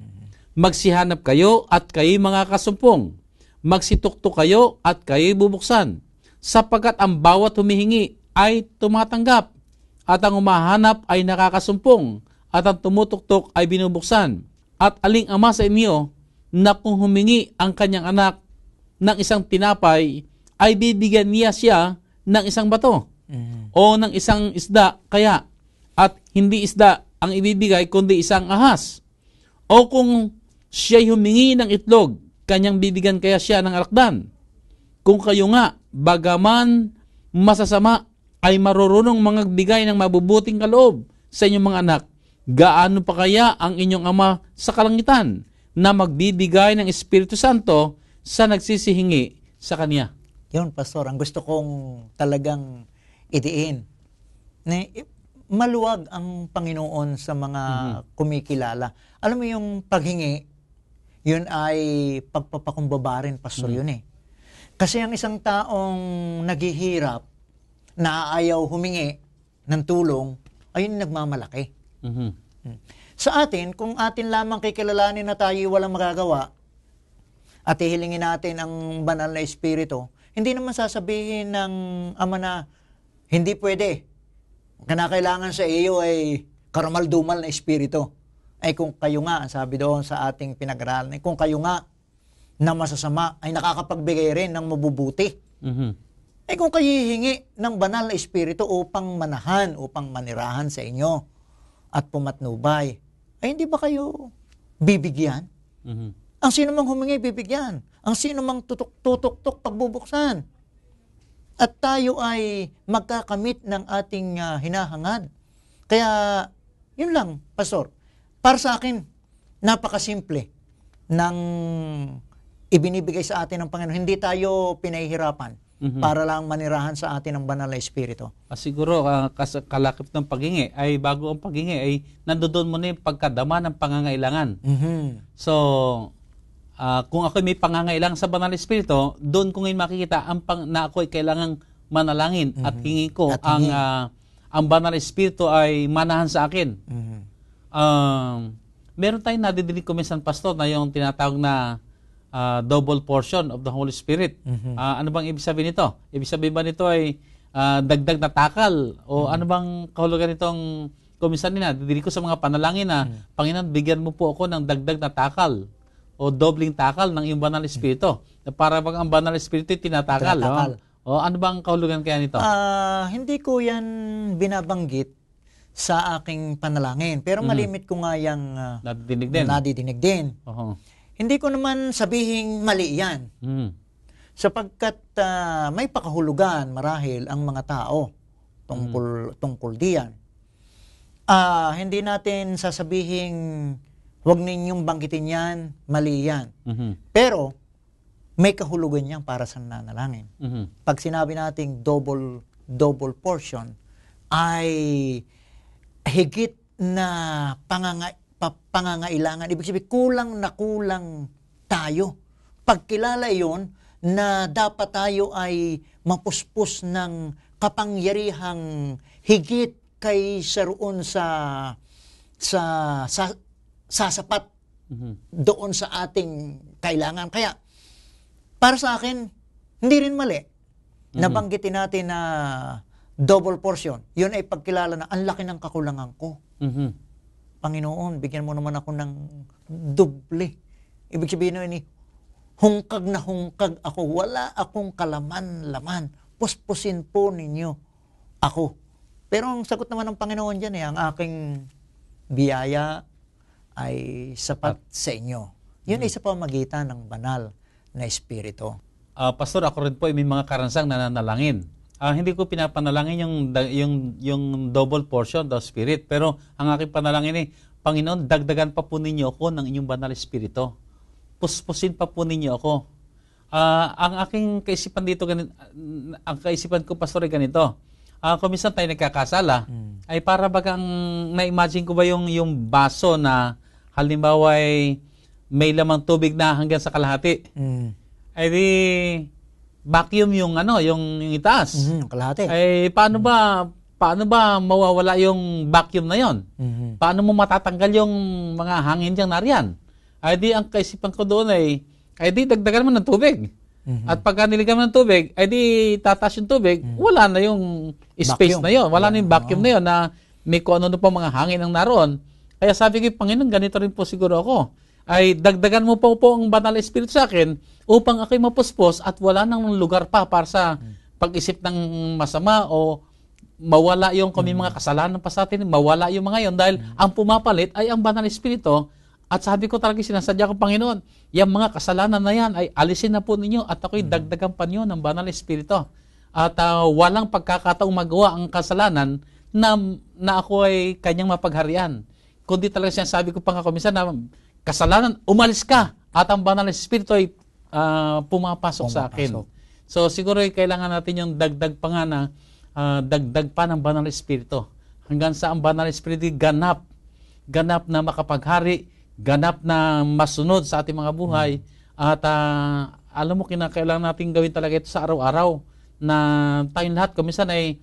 Magsihanap kayo at kayo mga kasumpong. Magsituktok kayo at kayo bubuksan. Sapagkat ang bawat humihingi ay tumatanggap. At ang umahanap ay nakakasumpong. At ang tumutuktok ay binubuksan. At aling ama sa inyo na kung humingi ang kanyang anak ng isang tinapay, ay bibigyan niya siya ng isang bato o ng isang isda kaya, at hindi isda ang ibibigay kundi isang ahas. O kung siya'y humingi ng itlog, kanyang bibigyan kaya siya ng alakdan. Kung kayo nga, bagaman masasama, ay marurunong magbigay ng mabubuting kaloob sa inyong mga anak, gaano pa kaya ang inyong ama sa kalangitan na magbibigay ng Espiritu Santo sa nagsisihingi sa Kanya? Yun, Pastor, ang gusto kong talagang idiin. Maluwag ang Panginoon sa mga kumikilala. Alam mo yung paghingi, yun ay pagpapakumbaba rin, Pastor, yun eh. Kasi ang isang taong naghihirap, na ayaw humingi ng tulong, ayun nagmamalaki. Mhm. Sa atin, kung atin lamang kikilalanin na tayo walang magagawa at ihilingin natin ang banal na Espiritu, hindi naman sasabihin ng Ama na hindi pwede. Kinakailangan sa iyo ay karamal-dumal na Espiritu. Ay kung kayo nga, ang sabi doon sa ating pinag-aralan, kung kayo nga na masasama ay nakakapagbigay rin ng mabubuti. Mhm. Ay kung kayo hihingi ng banal na Espiritu upang manahan, upang manirahan sa inyo at pumatnubay, ay hindi ba kayo bibigyan? Mhm. Ang sino mang humingi, bibigyan. Ang sino mang tutok-tok, pagbubuksan. At tayo ay magkakamit ng ating hinahangad. Kaya, yun lang, Pastor. Para sa akin, napakasimple ng ibinibigay sa atin ng Panginoon. Hindi tayo pinahihirapan para lang manirahan sa atin ang banal na Espiritu. Siguro, kalakip ng paghingi ay bago ang paghingi ay nandoon mo na yung pagkadama ng pangangailangan. So, kung ako may pangangailangan sa banal na Espiritu, doon ko ngayon makikita na ako ay kailangang manalangin at hingi ko ang banal na Espiritu ay manahan sa akin. Meron tayong nadidinig ko minsan, Pastor, na yung tinatawag na double portion of the Holy Spirit. Ano bang ibig sabihin nito? Ibig sabihin ba nito ay dagdag na takal? O ano bang kahulugan nitong kuminsan nila? Nadidinig ko sa mga panalangin na, Panginoon, bigyan mo po ako ng dagdag na takal o dobling takal ng iyong banal na Espiritu. Para bang ang banal na Espiritu tinatakal. O ano bang kahulugan kaya nito? Hindi ko yan binabanggit sa aking panalangin. Pero malimit ko nga yung nadidinig din. Hindi ko naman sabihing mali yan. Sapagkat may pakahulugan marahil ang mga tao tungkol diyan. Hindi natin sasabihing huwag ninyong banggitin yan, mali yan. Pero may kahulugan yan para sa nanalangin. Pag sinabi nating double portion, ay higit na pangangailangan. Ibig sabihin, kulang na kulang tayo. Pagkilala yon na dapat tayo ay mapuspos ng kapangyarihang higit kaysa roon sa sasapat doon sa ating kailangan. Kaya, para sa akin, hindi rin mali. Nabanggitin natin na double portion. Yun ay pagkilala na ang laki ng kakulangan ko. Panginoon, bigyan mo naman ako ng doble. Ibig sabihin nun, hungkag na hungkag ako. Wala akong kalaman-laman. Puspusin po ninyo ako. Pero ang sagot naman ng Panginoon dyan, ang aking biyaya ay sapat sa inyo. Yun ay sa pamagitan ng banal na Espiritu. Pastor, ako rin po ay may mga karansang nananalangin. Hindi ko pinapanalangin yung double portion of Spirit. Pero ang aking panalangin ay, Panginoon, dagdagan pa po ninyo ako ng inyong banal Espiritu. Puspusin pa po ninyo ako. Ang aking kaisipan dito, ang kaisipan ko, Pastor, ay ganito. Kung minsan tayo nagkakasala, ay para bagang na-imagine ko ba yung baso na halimbawa ay may lamang tubig na hanggang sa kalahati. Ay di vacuum yung itaas. Kalahati. Ay paano ba mawawala yung vacuum na yon? Paano mo matatanggal yung mga hangin diyang nariyan? Ay di ang kaisipan ko doon ay di dagdagan mo ng tubig. At pagka niligam ng tubig, ay di tataas yung tubig, wala na yung space na yon, wala na yung vacuum na yon na may kung ano pa mga hangin ang naroon. Kaya sabi ko, Panginoon, ganito rin po siguro ako. Ay dagdagan mo po ang banal na Espiritu sa akin upang ako'y mapuspos at wala nang lugar pa para sa pag-isip ng masama o mawala yung kung may mga kasalanan pa sa atin, mawala yung mga yon dahil ang pumapalit ay ang banal na Espiritu. At sabi ko talaga, sinasadya ko, Panginoon, yung mga kasalanan na yan ay alisin na po ninyo at ako'y dagdagan pa niyo ng banal na Espiritu. At walang pagkakataong magawa ang kasalanan na ako ay kanyang mapagharian. Kundi talaga sinasabi ko pa nga minsan na kasalanan, umalis ka at ang banal na Espiritu ay pumapasok sa akin. So siguro ay kailangan natin yung dagdag pa nga na dagdag pa ng banal na Espiritu. Hanggang sa ang banal na Espiritu ganap na makapaghari, ganap na masunod sa ating mga buhay. At alam mo, kinakailangan natin gawin talaga ito sa araw-araw na tayong lahat kuminsan ay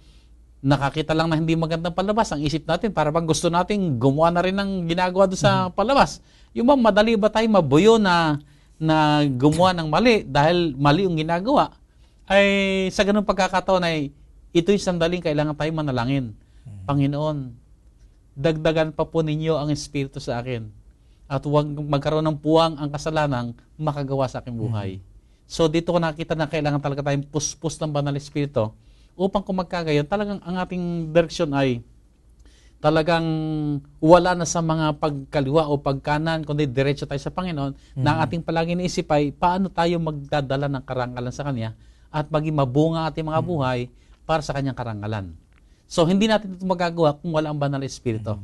nakakita lang na hindi magandang palabas, ang isip natin, para bang gusto natin gumawa na rin ng ginagawa doon sa palabas. Yung bang madali ba tayo mabuyo na gumawa ng mali dahil mali yung ginagawa? Ay sa ganung pagkakataon ay ito'y sandaling kailangan tayo manalangin. Panginoon, dagdagan pa po ninyo ang Espiritu sa akin at huwag magkaroon ng puwang ang kasalanang makagawa sa aking buhay. So dito ko nakita na kailangan talaga tayong puspos ng Banal Espiritu upang kung magkagayon, talagang ang ating direksyon ay talagang wala na sa mga pagkaliwa o pagkanan, kundi diretso tayo sa Panginoon, na ang ating palagi naisip ay paano tayo magdadala ng karangalan sa Kanya at maging mabunga ating mga buhay para sa Kanyang karangalan. So hindi natin ito magagawa kung wala ang Banal Espiritu.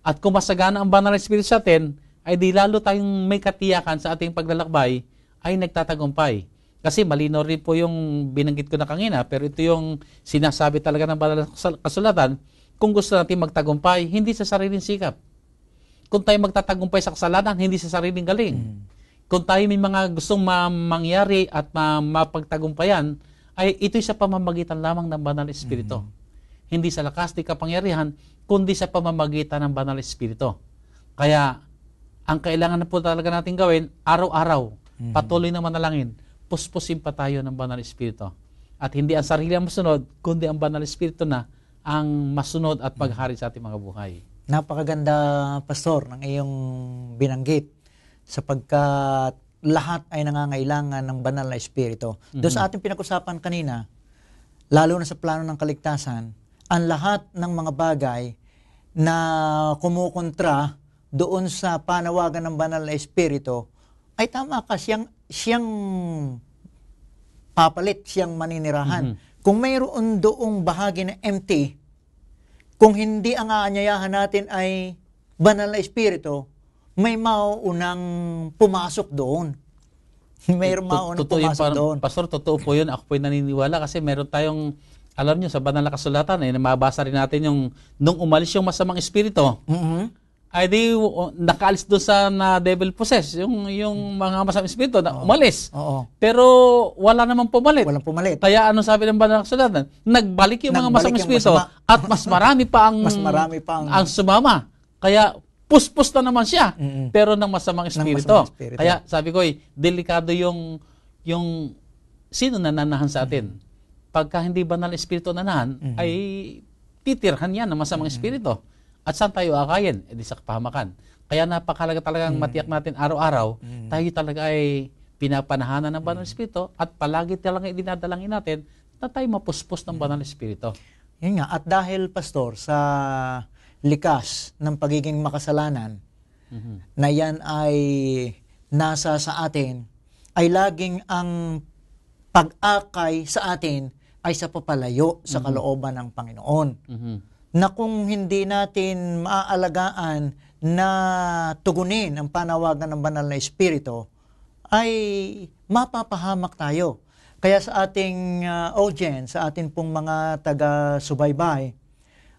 At kung masagana ang Banal Espiritu sa atin, ay di lalo tayong may katiyakan sa ating paglalakbay ay nagtatagumpay. Kasi malinaw rin po yung binanggit ko na kanina, pero ito yung sinasabi talaga ng Banal na Kasulatan, kung gusto natin magtagumpay, hindi sa sariling sikap. Kung tayo magtatagumpay sa kasalanan, hindi sa sariling galing. Kung tayo may mga gustong mangyari at mapagtagumpayan, ay ito'y sa pamamagitan lamang ng Banal Espiritu. Hindi sa lakas di kapangyarihan, kundi sa pamamagitan ng Banal Espiritu. Kaya, ang kailangan na po talaga natin gawin, araw-araw, patuloy na manalangin, puspusin pa tayo ng Banal Espiritu. At hindi ang sarili ang masunod, kundi ang Banal Espiritu na ang masunod at paghari sa ating mga buhay. Napakaganda, Pastor, ng iyong binanggit sapagkat lahat ay nangangailangan ng Banal na Espiritu. Doon sa ating pinag-usapan kanina, lalo na sa plano ng kaligtasan, ang lahat ng mga bagay na kumukontra doon sa panawagan ng Banal na Espiritu ay tama ka, siyang papalit, siyang maninirahan. Kung mayroon doong bahagi na empty, kung hindi ang aanyayahan natin ay Banal na Espiritu, may mauunang pumasok doon. Mayroon mauunang pumasok doon. Pastor, totoo po yun. Ako po'y naniniwala kasi meron tayong, alam nyo, sa Banal na Kasulatan, mabasa rin natin yung, nung umalis yung masamang espiritu, ay di nakaalis doon sa devil possessed, yung mga masamang espiritu na umalis. Pero wala namang pumalit. Walang pumalit. Kaya ano sabi ng Banal na Kasulatan? Nagbalik yung mga masamang espiritu at mas marami pa ang sumama. Kaya puspos na naman siya, pero ng masamang espiritu. Kaya sabi ko, delikado yung sino nananahan sa atin. Pagka hindi Banal Espiritu nanahan, ay titirhan yan ng masamang espiritu. At saan tayo akayin? E di sa kapahamakan. Kaya napakalaga talagang matiyak natin araw-araw, tayo talaga ay pinapanahanan ng Banal Espiritu at palagi talagang idinadalangin natin na tayo mapuspos ng Banal Espiritu. Yun nga. At dahil, Pastor, sa likas ng pagiging makasalanan, na yan ay nasa sa atin, ay laging ang pag-akay sa atin ay sa papalayo sa kalooban ng Panginoon. Na kung hindi natin maaalagaan na tugunin ang panawagan ng Banal na Espiritu, ay mapapahamak tayo. Kaya sa ating audience, sa ating pong mga taga-subaybay,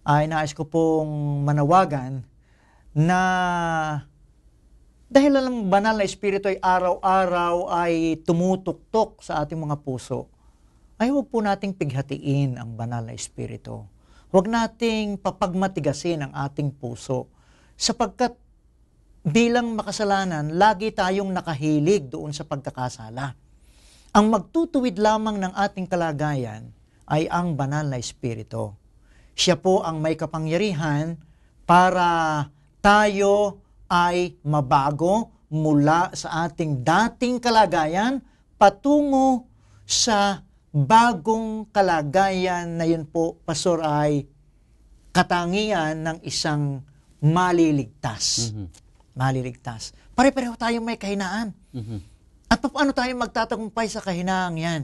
ay nais ko pong manawagan na dahil ang Banal na Espiritu ay araw-araw ay tumutuktok sa ating mga puso, ay huwag po nating pighatiin ang Banal na Espiritu. Huwag nating papagmatigasin ang ating puso sapagkat bilang makasalanan, lagi tayong nakahilig doon sa pagkakasala. Ang magtutuwid lamang ng ating kalagayan ay ang Banal na Espiritu. Siya po ang may kapangyarihan para tayo ay mabago mula sa ating dating kalagayan patungo sa bagong kalagayan na yun po, Pastor, ay katangian ng isang maliligtas. Maliligtas. Pare-pareho tayo may kahinaan. At paano tayo magtatagumpay sa kahinaan yan?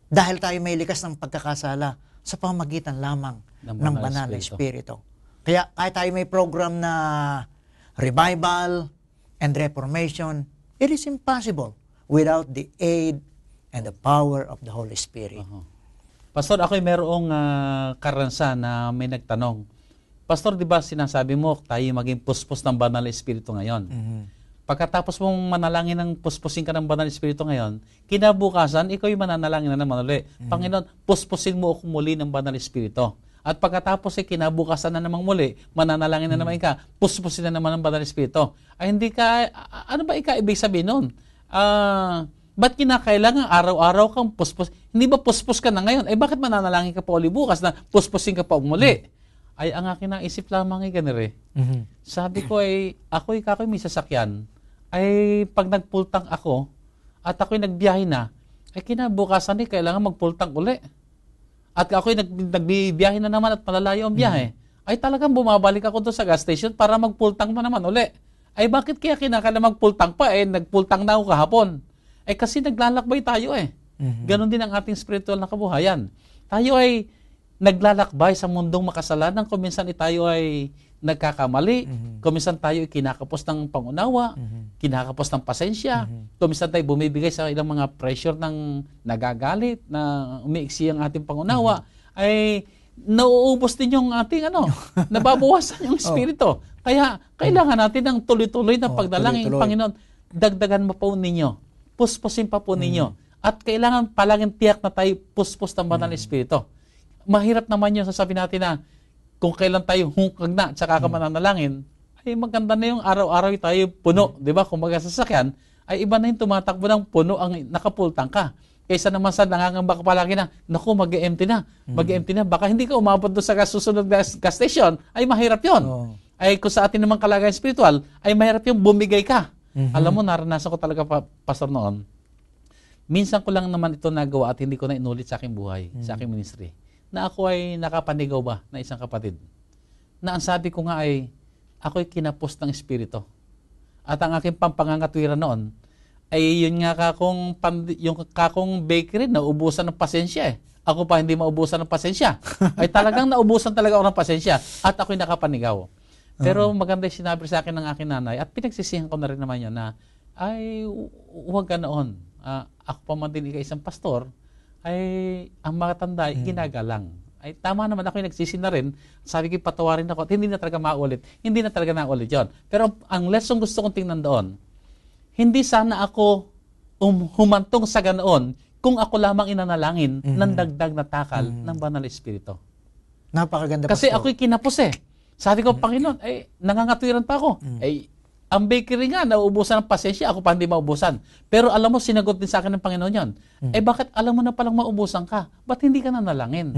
Dahil tayo may likas ng pagkakasala sa pamagitan lamang ng Banal na Espiritu. Kaya kahit tayo may program na revival and reformation, it is impossible without the aid and the power of the Holy Spirit. Pastor, ako'y merong karansa na may nagtanong. Pastor, di ba sinasabi mo tayo maging puspos ng Banal na Espiritu ngayon? Pagkatapos mong manalangin ng puspusin ka ng Banal na Espiritu ngayon, kinabukasan, ikaw yung mananalangin na naman ulit. Panginoon, puspusin mo ako muli ng Banal na Espiritu. At pagkatapos ay kinabukasan na namang muli, mananalangin na naman ka, puspusin na naman ng Banal na Espiritu. Ay hindi ka, ano ba ibig sabihin nun? Ba't kinakailangan araw-araw kang puspus? Hindi ba puspus ka na ngayon? Ay bakit mananalangin ka pa uli bukas na puspusin ka pa muli? Ay ang akin naisip lamang ay ganire. Sabi ko ay, ako'y may sasakyan. Ay pag nagpultang ako, at ako'y nagbiyahe na, ay kinabukasan ay kailangan magpultang uli. At ako'y nagbibiyahe na naman at malalayo ang biyahe. Ay talagang bumabalik ako doon sa gas station para magpultang pa naman uli. Ay bakit kaya kinakailangan magpultang pa? Nagpultang na ako kahapon. Ay kasi naglalakbay tayo eh. Ganon din ang ating spiritual na kabuhayan. Tayo ay naglalakbay sa mundong makasalanan. Kung minsan tayo ay nagkakamali, kung minsan tayo ay kinakapos ng pangunawa, kinakapos ng pasensya, kung minsan tayo bumibigay sa ilang mga pressure ng nagagalit, na umiiksi ang ating pangunawa, ay nauubos din yung ating nababawasan yung espiritu. Kaya kailangan natin ng tuloy-tuloy na pagdalangin. Panginoon, dagdagan mo po ninyo, puspusin pa po ninyo. At kailangan palaging tiyak na tayo puspos ng Banal na Espiritu. Mahirap naman yun, sasabihin natin na kung kailan tayo hungkag na at saka ka mananalangin, ay maganda na yung araw-araw tayo puno. Di ba? Kung magasasakyan, ay iba na yung tumatakbo ng puno ang nakapultang ka. Kaysa naman sa nangangamba ka palagi na, naku, mag-empty na. Mag-empty na. Baka hindi ka umabot doon sa susunod gas station, ay mahirap yun. Ay kung sa atin naman kalagayan spiritual, ay mahirap yung bumigay ka. Alam mo, naranasan ko talaga, Pastor, noon. Minsan ko lang naman ito nagawa at hindi ko na inulit sa aking buhay, sa aking ministry. Na ako ay nakapanigaw ba na isang kapatid. Na ang sabi ko nga ay, ako'y kinapos ng Espiritu. At ang aking pampangangatwiran noon, ay yun nga yung kakong bakery na ubusan ng pasensya eh. Ako pa hindi maubusan ng pasensya. Ay talagang naubusan talaga ako ng pasensya. At ako'y nakapanigaw. Pero maganda yung sinabi sa akin ng aking nanay at pinagsisihan ko na rin naman yun na ay huwag ka noon. Ako pa man din isang pastor, ay ang mga tanda ay ginagalang. Ay tama naman, ako yung nagsisi na rin. Sabi ko, patawarin ako at hindi na talaga maulit. Hindi na talaga naulit yun. Pero ang lesson gusto kong tingnan doon, hindi sana ako humantong sa ganoon kung ako lamang inanalangin ng dagdag na takal ng Banal na Espiritu. Napakaganda, kasi Pastor. ako'y kinapos eh. Sabi ko, Panginoon, ay nangangatwiran pa ako. Ay ang bakery nga, nauubusan ng pasensya, ako pa hindi maubusan. Pero alam mo, sinagot din sa akin ng Panginoon yun. Eh bakit alam mo na palang maubusan ka? Ba't hindi ka nanalangin?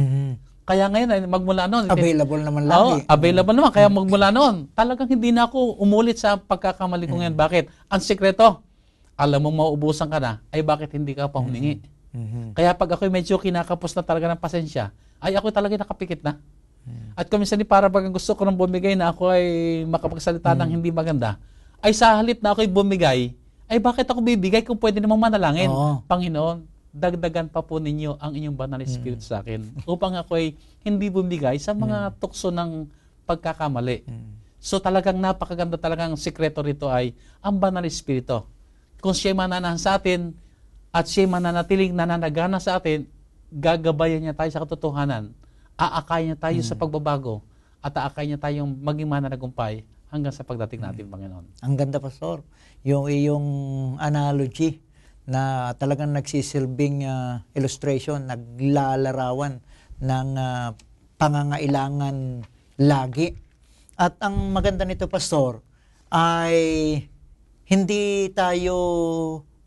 Kaya ngayon, magmula noon. Available naman lagi. Available naman. Kaya magmula noon, talagang hindi na ako umulit sa pagkakamali ko ngayon. Bakit? Ang sikreto, alam mo mauubusan ka na, ay bakit hindi ka pa humingi? Kaya pag ako'y medyo kinakapos na talaga ng pasensya, ay ako talaga nakapikit na. At kung minsan para bagang gusto ko nang bumigay na ako ay makapagsalita ng hindi maganda, ay sa halip na ako'y bumigay, ay bakit ako bibigay kung pwede namang manalangin? Panginoon, dagdagan pa po ninyo ang inyong Banal na Espiritu sa akin upang ako'y hindi bumigay sa mga tukso ng pagkakamali. So talagang napakaganda talagang sikreto rito ay ang Banal na Espiritu. Kung siya'y mananahan sa atin at siya'y mananatiling nananagana sa atin, gagabayan niya tayo sa katotohanan, aakayin niya tayo sa pagbabago at aakayin niya tayong maging mananagumpay hanggang sa pagdating natin, Panginoon. Ang ganda, Pastor. Yung iyong analogy na talagang nagsisilbing illustration, naglalarawan ng pangangailangan lagi. At ang maganda nito, Pastor, ay hindi tayo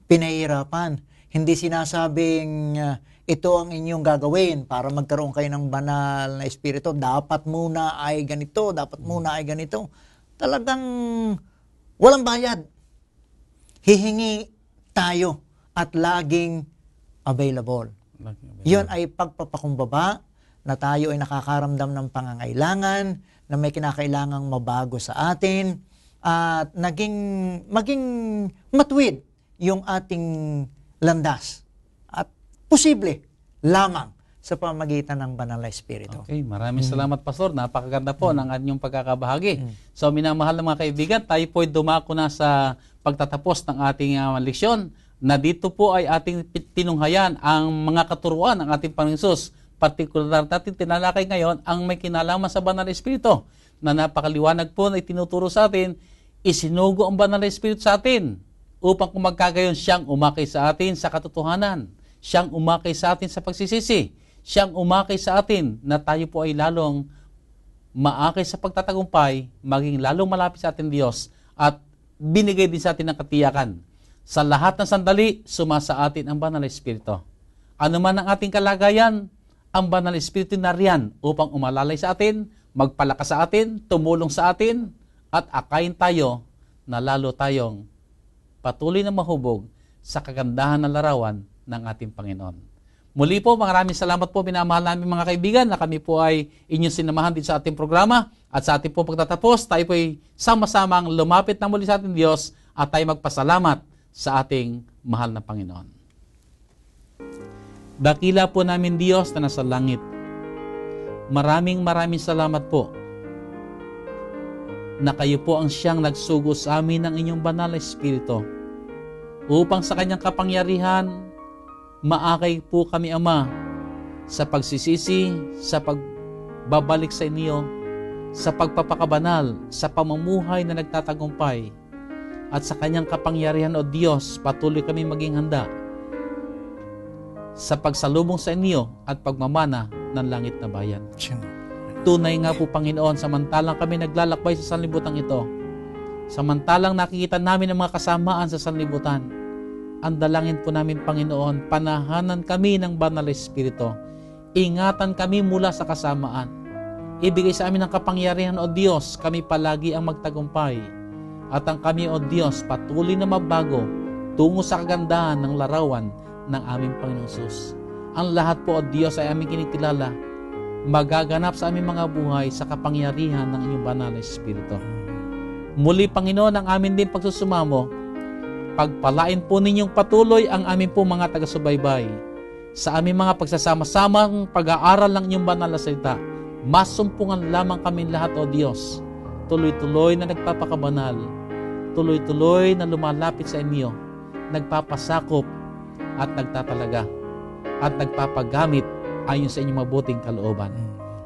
pinahihirapan. Hindi sinasabing ito ang inyong gagawin para magkaroon kayo ng Banal na Espiritu. Dapat muna ay ganito, dapat muna ay ganito. Talagang walang bayad. Hihingi tayo at laging available. Yun ay pagpapakumbaba na tayo ay nakakaramdam ng pangangailangan, na may kinakailangang mabago sa atin, at maging matuwid yung ating landas. At posible lamang sa pamagitan ng Banal na Espiritu. Okay, maraming salamat, Pastor. Napakaganda po ng inyong pagkakabahagi. So, minamahal ng mga kaibigan, tayo po ay dumako na sa pagtatapos ng ating leksyon na dito po ay ating tinunghayan ang mga katuruan ng ating Panginoon Hesus. Partikular natin tinalakay ngayon ang may kinalaman sa Banal na Espiritu na napakaliwanag po na itinuturo sa atin, isinugo ang Banal na Espiritu sa atin upang kung magkagayon siyang umakay sa atin sa katotohanan, siyang umakay sa atin sa pagsisisi, Siyang umakay sa atin na tayo po ay lalong maakay sa pagtatagumpay, maging lalong malapit sa atin Diyos, at binigay din sa atin ng katiyakan. Sa lahat ng sandali, sumasa atin ang Banal na Espiritu. Ano man ang ating kalagayan, ang Banal na Espiritu nariyan upang umalalay sa atin, magpalakas sa atin, tumulong sa atin, at akayin tayo na lalo tayong patuloy na mahubog sa kagandahan ng larawan ng ating Panginoon. Muli po, maraming salamat po, minamahal namin mga kaibigan, na kami po ay inyong sinamahan din sa ating programa, at sa ating po pagtatapos, tayo po ay sama-samang lumapit na muli sa ating Diyos at tayo magpasalamat sa ating mahal na Panginoon. Dakila po namin Diyos na nasa langit. Maraming salamat po na kayo po ang siyang nagsugo sa amin ng inyong banal na Espiritu upang sa kanyang kapangyarihan maakay po kami, Ama, sa pagsisisi, sa pagbabalik sa inyo, sa pagpapakabanal, sa pamumuhay na nagtatagumpay, at sa kanyang kapangyarihan, O Diyos, patuloy kami maging handa sa pagsalubong sa inyo at pagmamana ng langit na bayan. Tunay nga po, Panginoon, samantalang kami naglalakbay sa sanlibutan ito, samantalang nakikita namin ang mga kasamaan sa sanlibutan, ang dalangin po namin, Panginoon, panahanan kami ng Banal na Espiritu. Ingatan kami mula sa kasamaan. Ibigay sa amin ang kapangyarihan, O Diyos, kami palagi ang magtagumpay. At ang kami, O Diyos, patuloy na mabago tungo sa kagandahan ng larawan ng aming Panginoong Hesus. Ang lahat po, O Diyos, ay aming kinikilala, magaganap sa aming mga buhay sa kapangyarihan ng inyong Banal na Espiritu. Muli, Panginoon, ang amin din pagsusumamo, pagpalain po ninyong patuloy ang aming po mga taga-subaybay sa aming mga pagsasama-samang pag-aaral ng inyong banal na salita. Masumpungan lamang kami lahat, O Diyos, tuloy-tuloy na nagpapakabanal, tuloy-tuloy na lumalapit sa inyo, nagpapasakop at nagtatalaga at nagpapagamit ayon sa inyong mabuting kalooban.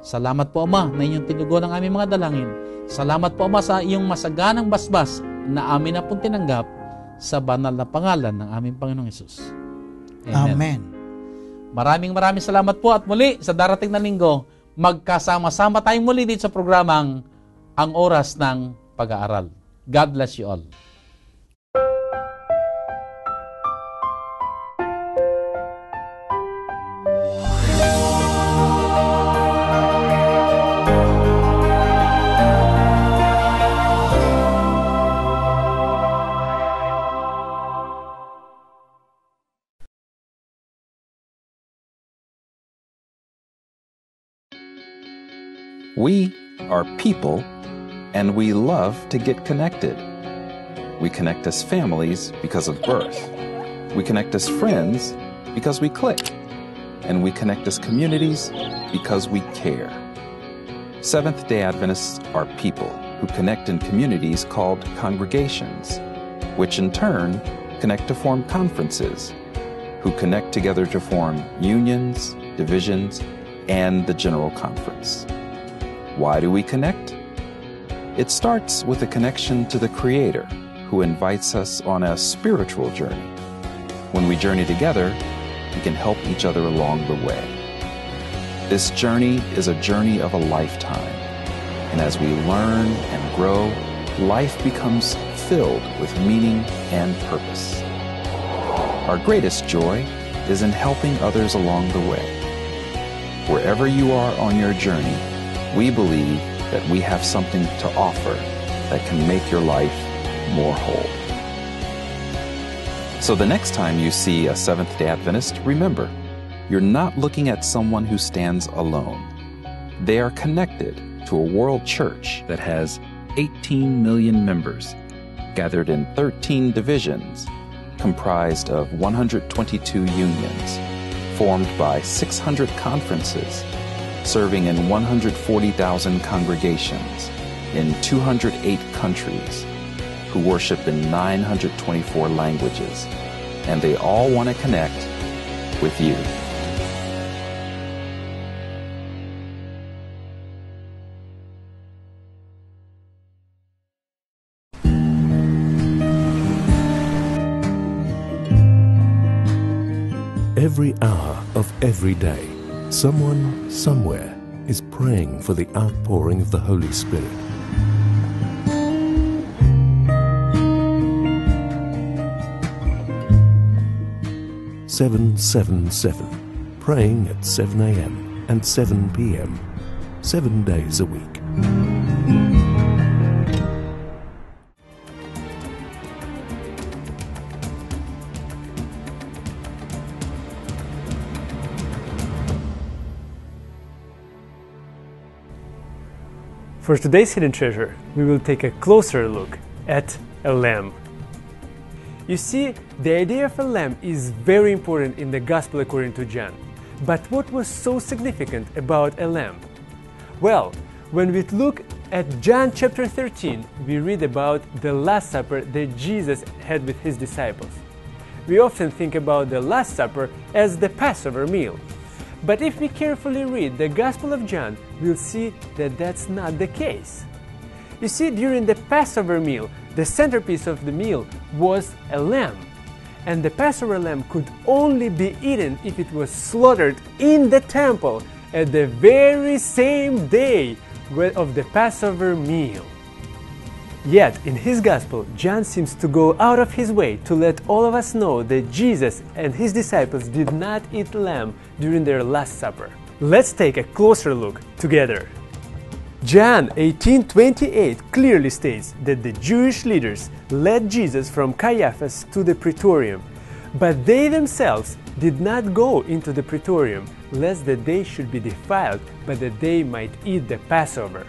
Salamat po, Ama, na inyong tinugon ang aming mga dalangin. Salamat po, Ama, sa iyong masaganang basbas na amin na pong tinanggap sa banal na pangalan ng aming Panginoong Hesus. Amen. Maraming salamat po, at muli sa darating na linggo, magkasama-sama tayong muli dito sa programang Ang Oras ng Pag-aaral. God bless you all. We are people, and we love to get connected. We connect as families because of birth. We connect as friends because we click. And we connect as communities because we care. Seventh-day Adventists are people who connect in communities called congregations, which in turn connect to form conferences, who connect together to form unions, divisions, and the General Conference. Why do we connect? It starts with a connection to the Creator, who invites us on a spiritual journey. When we journey together, we can help each other along the way. This journey is a journey of a lifetime, and as we learn and grow, life becomes filled with meaning and purpose. Our greatest joy is in helping others along the way. Wherever you are on your journey, we believe that we have something to offer that can make your life more whole. So the next time you see a Seventh-day Adventist, remember, you're not looking at someone who stands alone. They are connected to a world church that has 18 million members, gathered in 13 divisions, comprised of 122 unions, formed by 600 conferences, serving in 140,000 congregations in 208 countries, who worship in 924 languages, and they all want to connect with you. Every hour of every day, Someone, somewhere, is praying for the outpouring of the Holy Spirit. "777", praying at 7 a.m. and 7 p.m., 7 days a week. For today's Hidden Treasure, we will take a closer look at a lamb. You see, the idea of a lamb is very important in the Gospel according to John. But what was so significant about a lamb? Well, when we look at John chapter 13, we read about the Last Supper that Jesus had with his disciples. We often think about the Last Supper as the Passover meal. But if we carefully read the Gospel of John, we'll see that that's not the case. You see, during the Passover meal, the centerpiece of the meal was a lamb. And the Passover lamb could only be eaten if it was slaughtered in the temple at the very same day of the Passover meal. Yet, in his Gospel, John seems to go out of his way to let all of us know that Jesus and his disciples did not eat lamb during their Last Supper. Let's take a closer look together. John 18:28 clearly states that the Jewish leaders led Jesus from Caiaphas to the Praetorium, but they themselves did not go into the Praetorium, lest that they should be defiled, but that they might eat the Passover.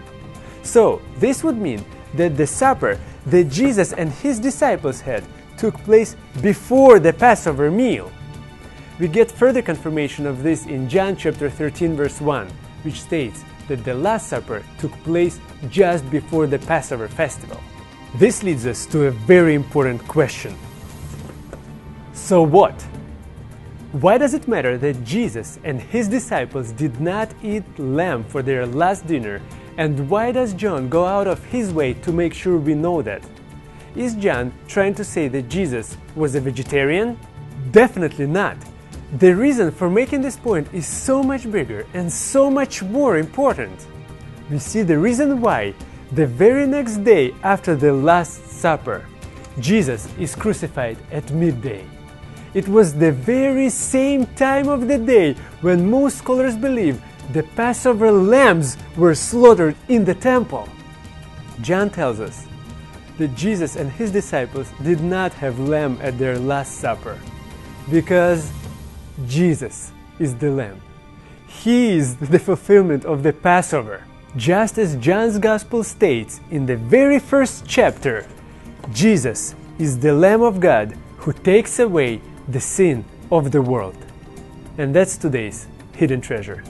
So, this would mean that the supper that Jesus and his disciples had took place before the Passover meal. We get further confirmation of this in John chapter 13 verse 1, which states that the Last Supper took place just before the Passover festival. This leads us to a very important question. So what? Why does it matter that Jesus and his disciples did not eat lamb for their last dinner? And why does John go out of his way to make sure we know that? Is John trying to say that Jesus was a vegetarian? Definitely not. The reason for making this point is so much bigger and so much more important. We see the reason why the very next day after the Last Supper, Jesus is crucified at midday. It was the very same time of the day when most scholars believe the Passover lambs were slaughtered in the temple. John tells us that Jesus and his disciples did not have lamb at their Last Supper because Jesus is the lamb. He is the fulfillment of the Passover. Just as John's Gospel states in the very first chapter, Jesus is the Lamb of God who takes away the sin of the world. And that's today's Hidden Treasure.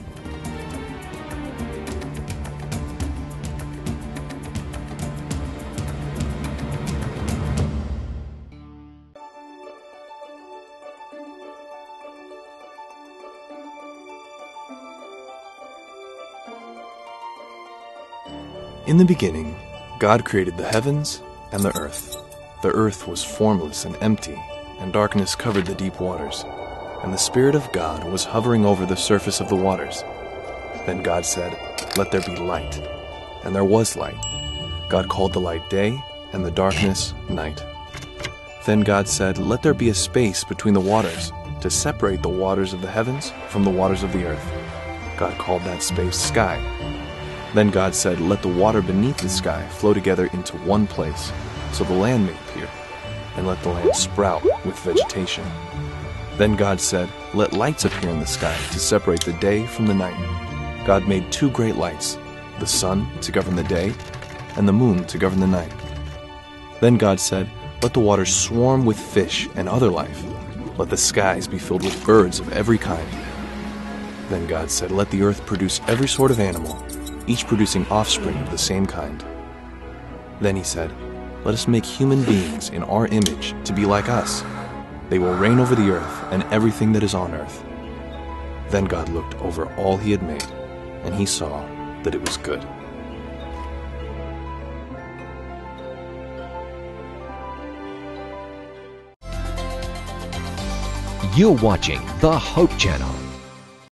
In the beginning, God created the heavens and the earth. The earth was formless and empty, and darkness covered the deep waters. And the Spirit of God was hovering over the surface of the waters. Then God said, "Let there be light." And there was light. God called the light day, and the darkness night. Then God said, "Let there be a space between the waters, to separate the waters of the heavens from the waters of the earth." God called that space sky. Then God said, "Let the water beneath the sky flow together into one place, so the land may appear, and let the land sprout with vegetation." Then God said, "Let lights appear in the sky to separate the day from the night." God made two great lights, the sun to govern the day, and the moon to govern the night. Then God said, "Let the waters swarm with fish and other life. Let the skies be filled with birds of every kind." Then God said, "Let the earth produce every sort of animal, each producing offspring of the same kind." Then he said, "Let us make human beings in our image to be like us. They will reign over the earth and everything that is on earth." Then God looked over all he had made, and he saw that it was good. You're watching the Hope Channel.